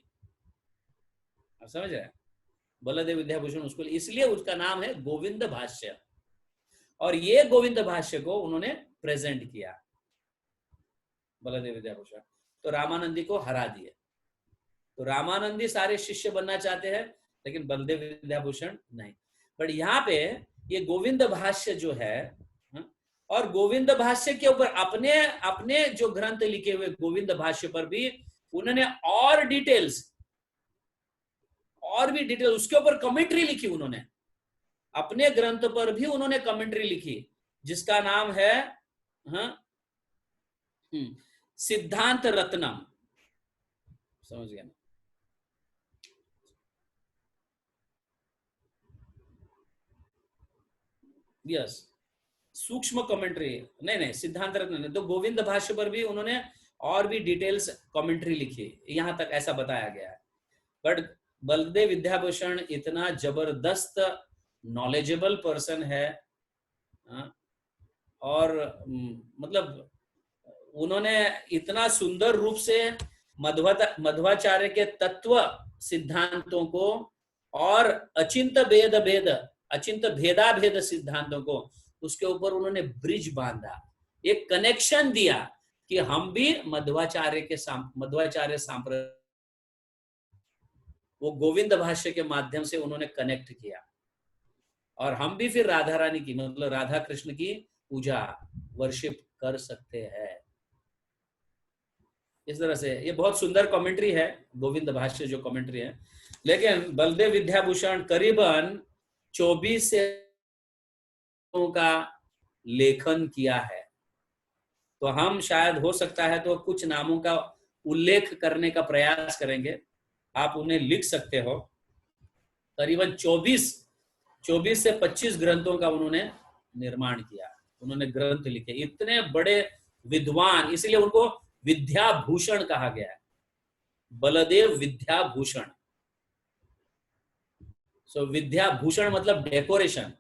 [SPEAKER 1] आप समझ रहे हैं? बलदेव विद्याभूषण उसको, इसलिए उसका नाम है गोविंद भाष्य। और ये गोविंद भाष्य को उन्होंने प्रेजेंट किया बलदेव विद्याभूषण, तो रामानंदी को हरा दिए। तो रामानंदी सारे शिष्य बनना चाहते हैं लेकिन बलदेव विद्याभूषण नहीं। बट यहाँ पे ये गोविंद भाष्य जो है, और गोविंद भाष्य के ऊपर अपने जो ग्रंथ लिखे हुए गोविंद भाष्य पर भी उन्होंने और भी डिटेल उसके ऊपर कमेंट्री लिखी। उन्होंने अपने ग्रंथ पर भी उन्होंने कमेंट्री लिखी जिसका नाम है सिद्धांत रत्नम। समझ गया ना? यस, सूक्ष्म कमेंट्री नहीं, सिद्धांत रत्न। तो गोविंद भाष्य पर भी उन्होंने और भी डिटेल्स कमेंट्री लिखी, यहां तक ऐसा बताया गया है। बट बलदेव विद्याभूषण इतना जबरदस्त नॉलेजेबल पर्सन है, और मतलब उन्होंने इतना सुंदर रूप से मध्वाचार्य के तत्व सिद्धांतों को और अचिंत भेदा भेद सिद्धांतों को उसके ऊपर उन्होंने ब्रिज बांधा, एक कनेक्शन दिया कि हम भी मध्वाचार्य सांप्रदाय, वो गोविंद भाष्य के माध्यम से उन्होंने कनेक्ट किया और हम भी फिर राधा रानी की, मतलब राधा कृष्ण की पूजा वर्शिप कर सकते हैं। इस तरह से ये बहुत सुंदर कमेंट्री है गोविंद भाष्य जो कमेंट्री है। लेकिन बलदेव विद्याभूषण करीबन 24 से का लेखन किया है, तो हम शायद हो सकता है तो कुछ नामों का उल्लेख करने का प्रयास करेंगे, आप उन्हें लिख सकते हो। करीबन 24 से 25 ग्रंथों का उन्होंने निर्माण किया, उन्होंने ग्रंथ लिखे, इतने बड़े विद्वान, इसलिए उनको विद्याभूषण कहा गया है, बलदेव विद्याभूषण। सो विद्याभूषण मतलब डेकोरेशन,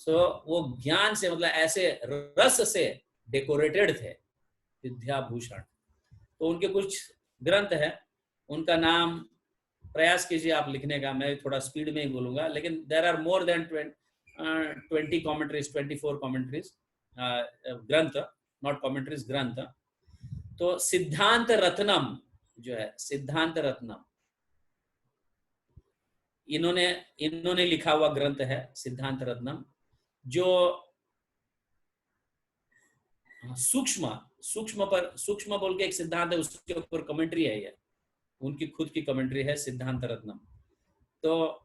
[SPEAKER 1] सो वो ज्ञान से, मतलब ऐसे रस से डेकोरेटेड थे विद्याभूषण। तो उनके कुछ ग्रंथ है, उनका नाम प्रयास कीजिए आप लिखने का, मैं थोड़ा स्पीड में ही बोलूंगा, लेकिन there are more than 20 commentaries, 24 commentaries, ग्रंथ, नॉट कमेंट्रीज, ग्रंथ। तो सिद्धांत रत्नम जो है, सिद्धांत रत्नम इन्होंने लिखा हुआ ग्रंथ है सिद्धांत रत्नम, जो सूक्ष्म बोल के एक सिद्धांत है, उसके ऊपर कमेंट्री है, ये उनकी खुद की कमेंट्री है सिद्धांत रत्नम। तो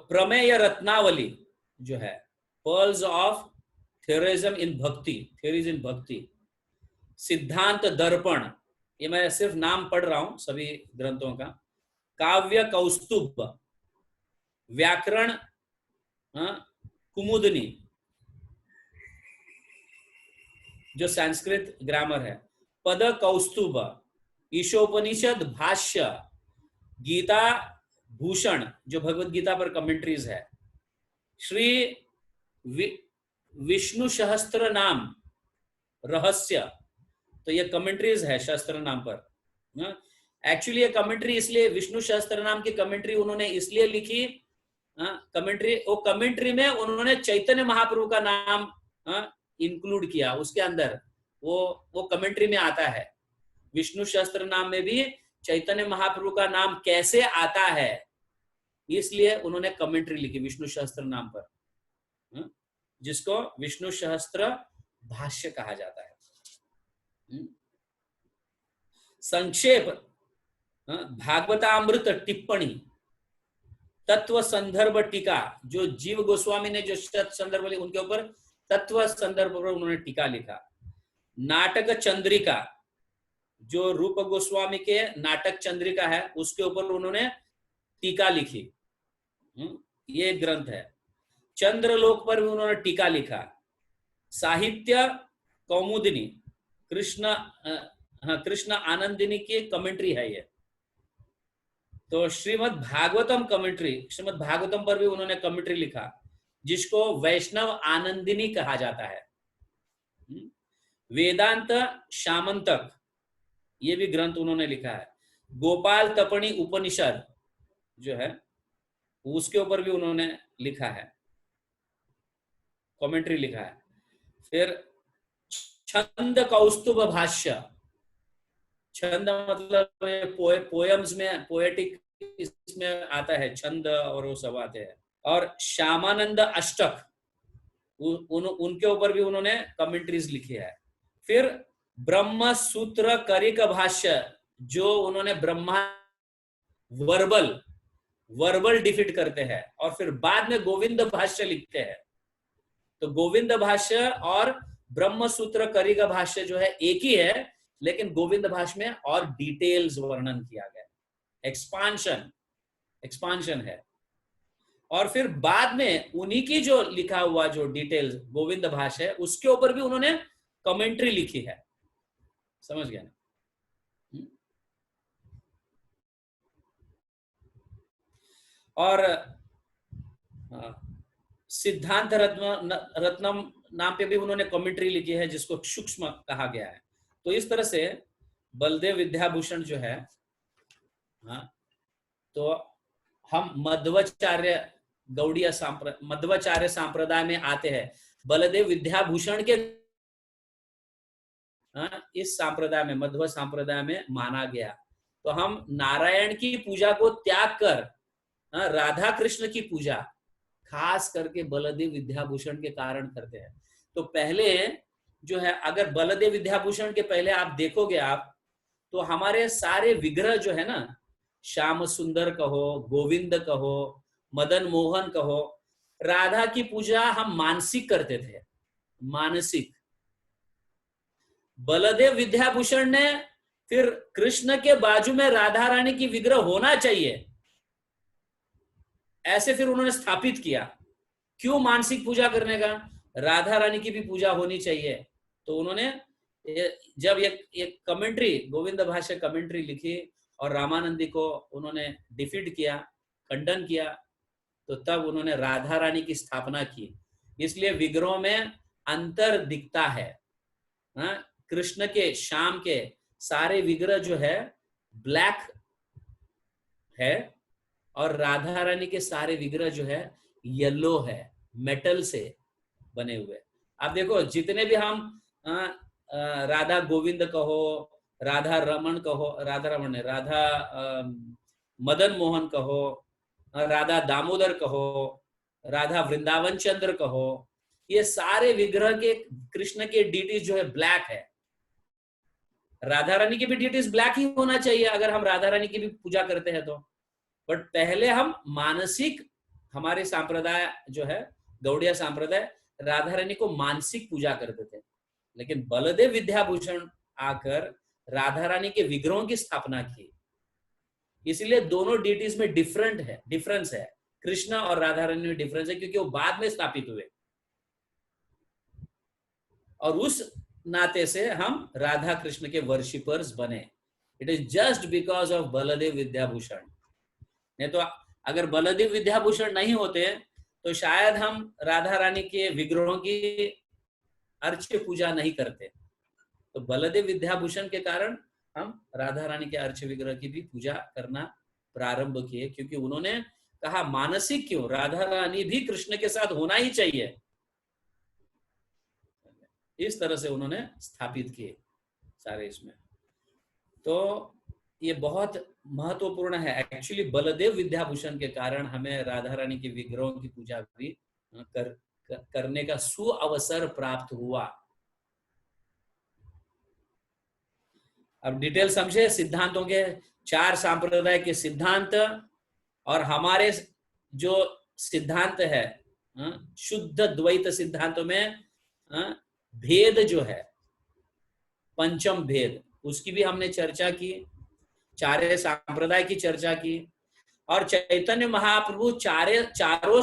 [SPEAKER 1] प्रमेय रत्नावली जो है, पर्ल्स ऑफ थ्योरिज्म इन भक्ति, थ्योरीज इन भक्ति, सिद्धांत दर्पण, ये मैं सिर्फ नाम पढ़ रहा हूं सभी ग्रंथों का, काव्य कौस्तुभ, व्याकरण कुमुदनी जो संस्कृत ग्रामर है, पद कौस्तुभ, ईशोपनिषद भाष्य, गीता भूषण जो भगवत गीता पर कमेंट्रीज है, श्री विष्णु सहस्त्र नाम रहस्य, तो ये कमेंट्रीज है शस्त्र नाम पर। एक्चुअली ये कमेंट्री इसलिए, विष्णु सहस्त्र नाम की कमेंट्री उन्होंने इसलिए लिखी, कमेंट्री में उन्होंने चैतन्य महाप्रभु का नाम इंक्लूड किया उसके अंदर, वो कमेंट्री में आता है। विष्णु सहस्त्र नाम में भी चैतन्य महाप्रभु का नाम कैसे आता है, इसलिए उन्होंने कमेंट्री लिखी विष्णु सहस्त्र नाम पर, जिसको विष्णु सहस्त्र भाष्य कहा जाता है। संक्षेप भागवतामृत टिप्पणी, तत्व संदर्भ टीका, जो जीव गोस्वामी ने जो संदर्भ लिखे उनके ऊपर तत्व संदर्भ पर उन्होंने टीका लिखा। नाटक चंद्रिका, जो रूप गोस्वामी के नाटक चंद्रिका है उसके ऊपर उन्होंने टीका लिखी, ये ग्रंथ है। चंद्रलोक पर भी उन्होंने टीका लिखा। साहित्य कौमुदिनी, कृष्ण आनंदिनी की कमेंट्री है ये। तो श्रीमद् भागवतम कमेंट्री, श्रीमद् भागवतम पर भी उन्होंने कमेंट्री लिखा, जिसको वैष्णव आनंदिनी कहा जाता है। वेदांत शामंतक, ये भी ग्रंथ उन्होंने लिखा है। गोपाल तपणी उपनिषद जो है उसके ऊपर भी उन्होंने लिखा है, कमेंट्री लिखा है। फिर छंद कौस्तुभ भाष्य, छंद मतलब पोएम्स में, पोएटिक इसमें आता है छंद और वो सब आते हैं। और श्यामानंद अष्टक, उनके ऊपर भी उन्होंने कमेंट्रीज लिखी है। फिर ब्रह्म सूत्र करिक भाष्य, जो उन्होंने ब्रह्मा वर्बल डिफीट करते हैं, और फिर बाद में गोविंद भाष्य लिखते हैं। तो गोविंद भाष्य और ब्रह्म सूत्र करिक भाष्य जो है एक ही है, लेकिन गोविंद भाष्य में और डिटेल्स वर्णन किया गया, एक्सपांशन है। और फिर बाद में उन्हीं की जो लिखा हुआ जो डिटेल्स गोविंद भाष्य है उसके ऊपर भी उन्होंने कमेंट्री लिखी है। समझ गया ना? और सिद्धांत रत्नम नाम पे भी उन्होंने कमेंट्री लिखी है, जिसको सूक्ष्म कहा गया है। तो इस तरह से बलदेव विद्याभूषण जो है, तो हम मध्वाचार्य सांप्रदाय में आते हैं। बलदेव विद्याभूषण के इस सांप्रदाय में, मध्व सांप्रदाय में माना गया। तो हम नारायण की पूजा को त्याग कर राधा कृष्ण की पूजा खास करके बलदेव विद्याभूषण के कारण करते हैं। तो पहले जो है, अगर बलदेव विद्याभूषण के पहले आप देखोगे तो हमारे सारे विग्रह जो है ना, श्याम सुंदर कहो, गोविंद कहो, मदन मोहन कहो, राधा की पूजा हम मानसिक करते थे, मानसिक। बलदेव विद्याभूषण ने फिर कृष्ण के बाजू में राधा रानी की विग्रह होना चाहिए, ऐसे फिर उन्होंने स्थापित किया। क्यों मानसिक पूजा करने का? राधा रानी की भी पूजा होनी चाहिए। तो उन्होंने जब एक कमेंट्री, गोविंद भाष्य कमेंट्री लिखी और रामानंदी को उन्होंने डिफीट किया, खंडन किया, तो तब उन्होंने राधा रानी की स्थापना की। इसलिए विग्रहों में अंतर दिखता है। कृष्ण के, श्याम के सारे विग्रह जो है ब्लैक है, और राधा रानी के सारे विग्रह जो है येलो है, मेटल से बने हुए। आप देखो, जितने भी हम राधा गोविंद कहो, राधा रमन कहो, राधा मदन मोहन कहो, राधा दामोदर कहो, राधा वृंदावन चंद्र कहो, ये सारे विग्रह के कृष्ण के डीटीज जो है ब्लैक है। राधा रानी की भी डीटीज ब्लैक ही होना चाहिए अगर हम राधा रानी की भी पूजा करते हैं तो। बट पहले हम मानसिक, हमारे सांप्रदाय जो है गौड़िया सांप्रदाय, राधा रानी को मानसिक पूजा करते थे। लेकिन बलदेव विद्याभूषण आकर राधा रानी के विग्रहों की स्थापना की। इसलिए दोनों डीटीज में डिफरेंस है। कृष्ण और राधा रानी में डिफरेंस है, क्योंकि वो बाद में स्थापित हुए, और उस नाते से हम राधा कृष्ण के वर्शिपर्स बने। It is just because of Baldev Vidyabhushan. नहीं तो अगर बलदेव विद्याभूषण नहीं होते तो शायद हम राधा रानी के विग्रहों की अर्च्य पूजा नहीं करते। तो बलदेव विद्याभूषण के कारण हम राधा रानी के अर्च्य विग्रह की भी पूजा करना प्रारंभ किए, क्योंकि उन्होंने कहा मानसिक क्यों, राधा रानी भी कृष्ण के साथ होना ही चाहिए। इस तरह से उन्होंने स्थापित किए सारे इसमें। तो ये बहुत महत्वपूर्ण है। एक्चुअली बलदेव विद्याभूषण के कारण हमें राधा रानी के विग्रहों की पूजा भी करने का सुअवसर प्राप्त हुआ। अब डिटेल समझे सिद्धांतों के, 4 सांप्रदाय के सिद्धांत और हमारे जो सिद्धांत है शुद्ध द्वैत सिद्धांतों में भेद जो है, पंचम भेद, उसकी भी हमने चर्चा की, चारे सांप्रदाय की चर्चा की, और चैतन्य महाप्रभु चारों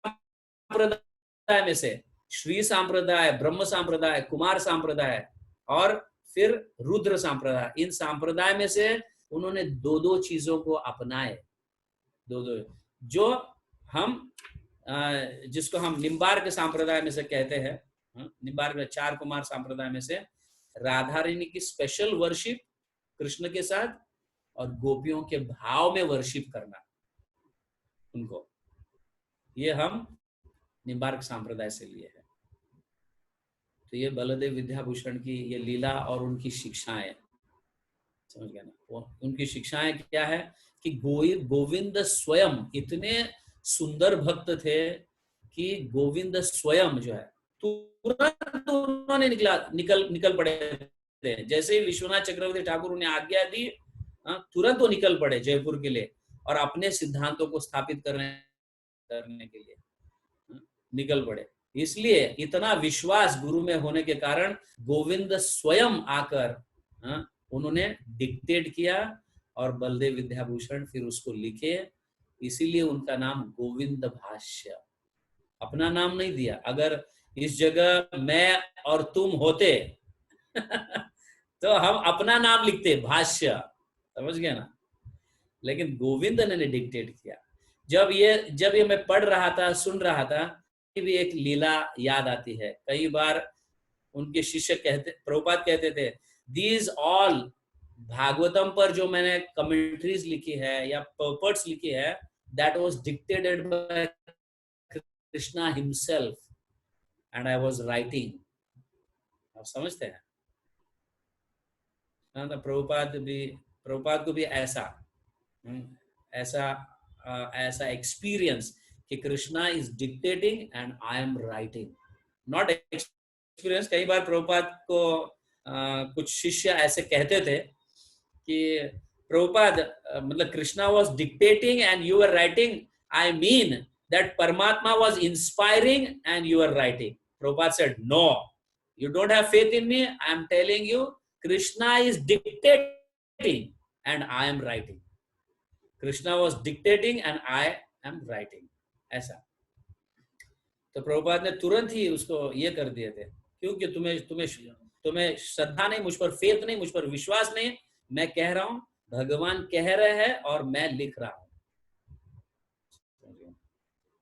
[SPEAKER 1] सांप्रदाय में से श्री सांप्रदाय, ब्रह्म सांप्रदाय, कुमार सांप्रदाय और फिर रुद्र सांप्रदाय, इन सांप्रदाय में से उन्होंने दो दो चीजों को अपनाए। दो दो जो हम जिसको हम निम्बार्क संप्रदाय में से कहते हैं, निम्बार्क 4 कुमार संप्रदाय में से राधा रानी की स्पेशल वर्शिप कृष्ण के साथ और गोपियों के भाव में वर्शिप करना उनको, ये हम निम्बार्क संप्रदाय से लिए हैं। तो ये बलदेव विद्याभूषण की ये लीला और उनकी शिक्षाएं, समझ गया ना? वो उनकी शिक्षाएं क्या है कि गोविंद स्वयं इतने सुंदर भक्त थे कि गोविंद स्वयं जो है तुरंत उन्होंने निकल पड़े थे। जैसे ही विश्वनाथ चक्रवर्ती ठाकुर उन्हें आज्ञा दी, तुरंत वो निकल पड़े जयपुर के लिए और अपने सिद्धांतों को स्थापित करने के लिए निकल पड़े। इसलिए इतना विश्वास गुरु में होने के कारण गोविंद स्वयं आकर उन्होंने डिक्टेट किया और बलदेव विद्याभूषण फिर उसको लिखे। इसीलिए उनका नाम गोविंद भाष्य, अपना नाम नहीं दिया। अगर इस जगह मैं और तुम होते तो हम अपना नाम लिखते भाष्य, समझ गया ना? लेकिन गोविंद ने डिक्टेट किया। जब ये मैं पढ़ रहा था, सुन रहा था, भी एक लीला याद आती है। कई बार उनके शिष्य प्रभुपाद कहते थे, दीज ऑल भागवतम पर जो मैंने कमेंट्रीज लिखी है या पर्पर्ट्स लिखी है, that was dictated bye Krishna himself and I was writing. आप समझते हैं? तो प्रभुपाद को भी ऐसा एक्सपीरियंस कि Krishna is dictating and I am writing, not experience. कई बार प्रभुपाद को कुछ शिष्य ऐसे कहते थे कि प्रभुपाद मतलब Krishna was dictating and you are writing, I mean that Paramatma was inspiring and you are writing. Prabhupada said, no, you don't have faith in me, I am telling you Krishna is dictating and I am writing. Krishna was dictating and I am writing, ऐसा। तो प्रभुपाद ने तुरंत ही उसको ये कर दिए थे, क्योंकि तुम्हें श्रद्धा नहीं, मुझ पर फेथ नहीं, मुझ पर विश्वास नहीं। मैं कह रहा हूं, भगवान कह रहे हैं और मैं लिख रहा हूं,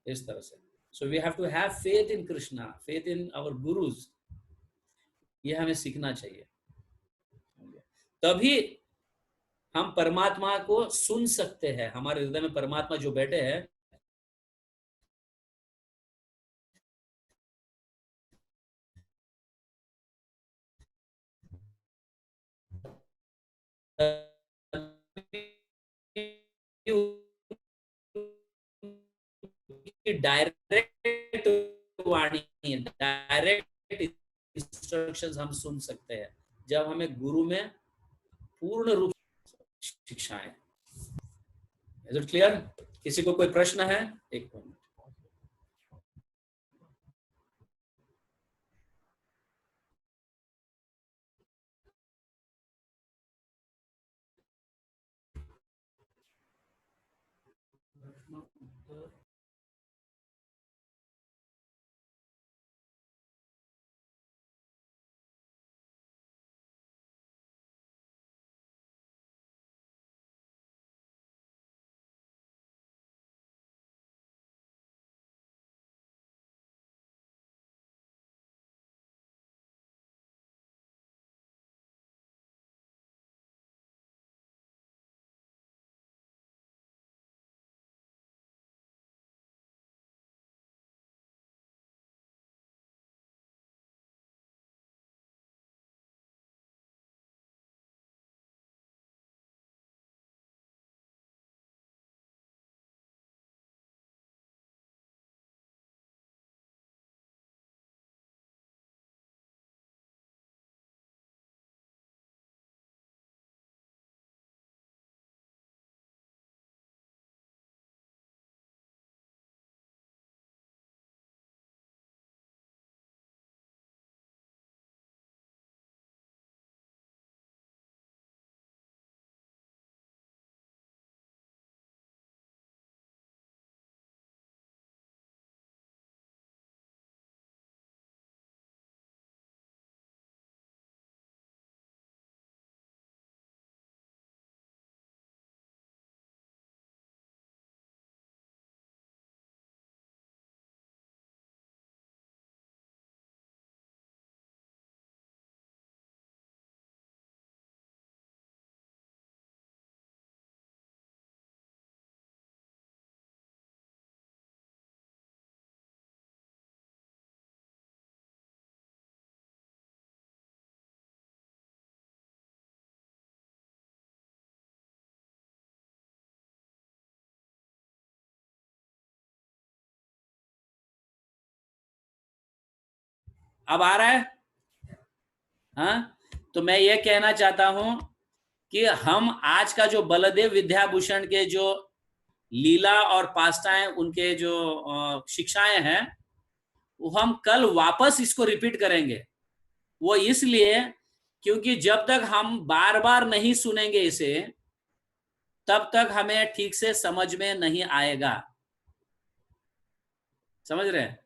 [SPEAKER 1] इस तरह से। So we have to have faith in Krishna, faith in our gurus। ये हमें सीखना चाहिए, तभी हम परमात्मा को सुन सकते हैं। हमारे हृदय में परमात्मा जो बैठे हैं, डायरेक्ट वाणी, डायरेक्ट इंस्ट्रक्शंस हम सुन सकते हैं जब हमें गुरु में पूर्ण रूप शिक्षाएं। Is it clear? किसी को कोई प्रश्न है? एक मिनट। अब आ रहा है? हाँ, तो मैं ये कहना चाहता हूं कि हम आज का जो बलदेव विद्याभूषण के जो लीला और पास्टाएं, उनके जो शिक्षाएं हैं, वो हम कल वापस इसको रिपीट करेंगे। वो इसलिए क्योंकि जब तक हम बार बार नहीं सुनेंगे इसे, तब तक हमें ठीक से समझ में नहीं आएगा। समझ रहे हैं?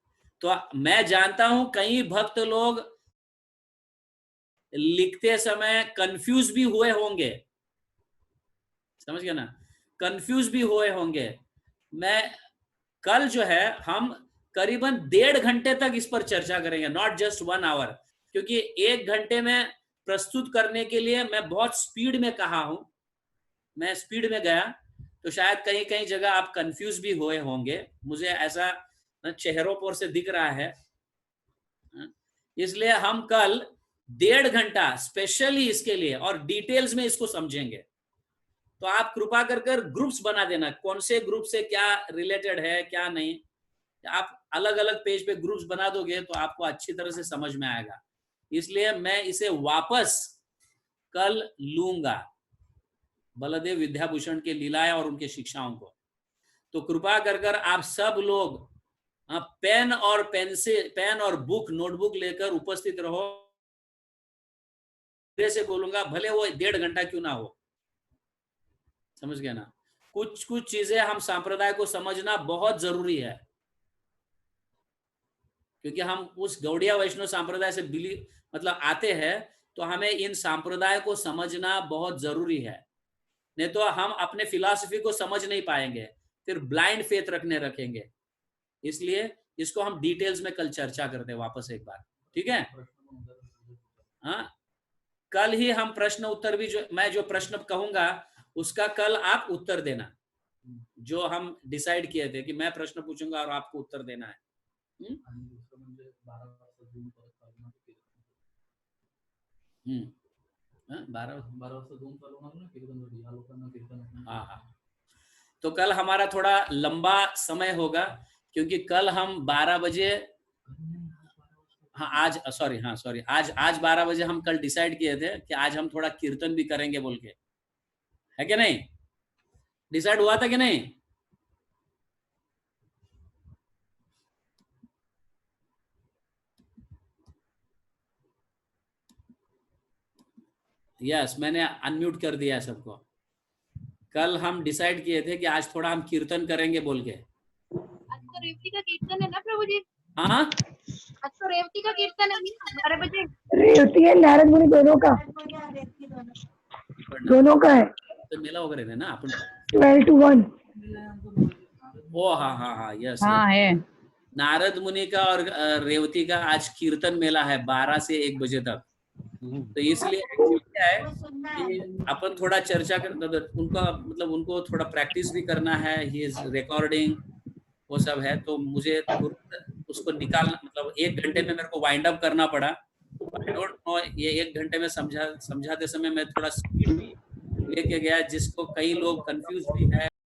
[SPEAKER 1] तो मैं जानता हूं कई भक्त लोग लिखते समय कंफ्यूज भी हुए होंगे, समझ गए ना, कंफ्यूज भी हुए होंगे। मैं कल जो है हम करीबन 1.5 घंटे तक इस पर चर्चा करेंगे, नॉट जस्ट 1 आवर, क्योंकि 1 घंटे में प्रस्तुत करने के लिए मैं बहुत स्पीड में कहा हूं, मैं स्पीड में गया, तो शायद कहीं कहीं जगह आप कंफ्यूज भी हुए होंगे, मुझे ऐसा चेहरों पर से दिख रहा है। इसलिए हम कल 1.5 घंटा स्पेशली इसके लिए और डिटेल्स में इसको समझेंगे। तो आप कृपा कर ग्रुप्स बना देना, कौन से ग्रुप से क्या रिलेटेड है क्या नहीं, आप अलग अलग पेज पे ग्रुप्स बना दोगे तो आपको अच्छी तरह से समझ में आएगा। इसलिए मैं इसे वापस कल लूंगा, बलदेव विद्याभूषण के लीलाएं और उनके शिक्षाओं को। तो कृपा कर आप सब लोग पेन और बुक, नोटबुक लेकर उपस्थित रहो। से बोलूंगा भले वो 1.5 घंटा क्यों ना हो, समझ गए ना। कुछ कुछ चीजें हम सांप्रदाय को समझना बहुत जरूरी है, क्योंकि हम उस गौड़िया वैष्णव सांप्रदाय से मतलब आते हैं, तो हमें इन सांप्रदाय को समझना बहुत जरूरी है। नहीं तो हम अपने फिलॉसफी को समझ नहीं पाएंगे, फिर ब्लाइंड फेथ रखेंगे। इसलिए इसको हम डिटेल्स में कल चर्चा करते हैं वापस एक बार, ठीक है? हाँ, कल ही हम प्रश्न उत्तर भी, जो मैं जो प्रश्न कहूंगा उसका कल आप उत्तर देना, जो हम डिसाइड किए थे कि मैं प्रश्न पूछूंगा और आपको उत्तर देना है। 12 हाँ, तो कल हमारा थोड़ा लंबा समय होगा, क्योंकि कल हम 12 बजे, हाँ आज सॉरी आज 12 बजे हम कल डिसाइड किए थे कि आज हम थोड़ा कीर्तन भी करेंगे बोल के, है कि नहीं? डिसाइड हुआ था कि नहीं? यस, मैंने अनम्यूट कर दिया सबको। कल हम डिसाइड किए थे कि आज थोड़ा हम कीर्तन करेंगे बोल के।
[SPEAKER 3] आज तो रेवती का कीर्तन है ना प्रभु जी?
[SPEAKER 1] हाँ,
[SPEAKER 3] आज तो रेवती का कीर्तन है 12 बजे।
[SPEAKER 4] रेवती है नारद मुनि दोनों का है।
[SPEAKER 1] तो मेला वगैरह है ना अपन
[SPEAKER 4] 12 to 1।
[SPEAKER 1] ओ हाँ यस,
[SPEAKER 5] हाँ है।
[SPEAKER 1] नारद मुनि का और रेवती का आज कीर्तन मेला है 12 से 1 बजे तक। तो इसलिए क्या है कि अपन थोड़ा चर्चा कर, उनका मतलब उनको थोड़ा प्रैक्टिस भी करना है, ही इज रिकॉर्डिंग, वो सब है। तो मुझे उसको निकालना, मतलब 1 घंटे में मेरे को वाइंड अप करना पड़ा। आई डोंट नो, ये 1 घंटे में समझाते समय मैं थोड़ा स्पीड भी लेके गया, जिसको कई लोग कंफ्यूज भी है।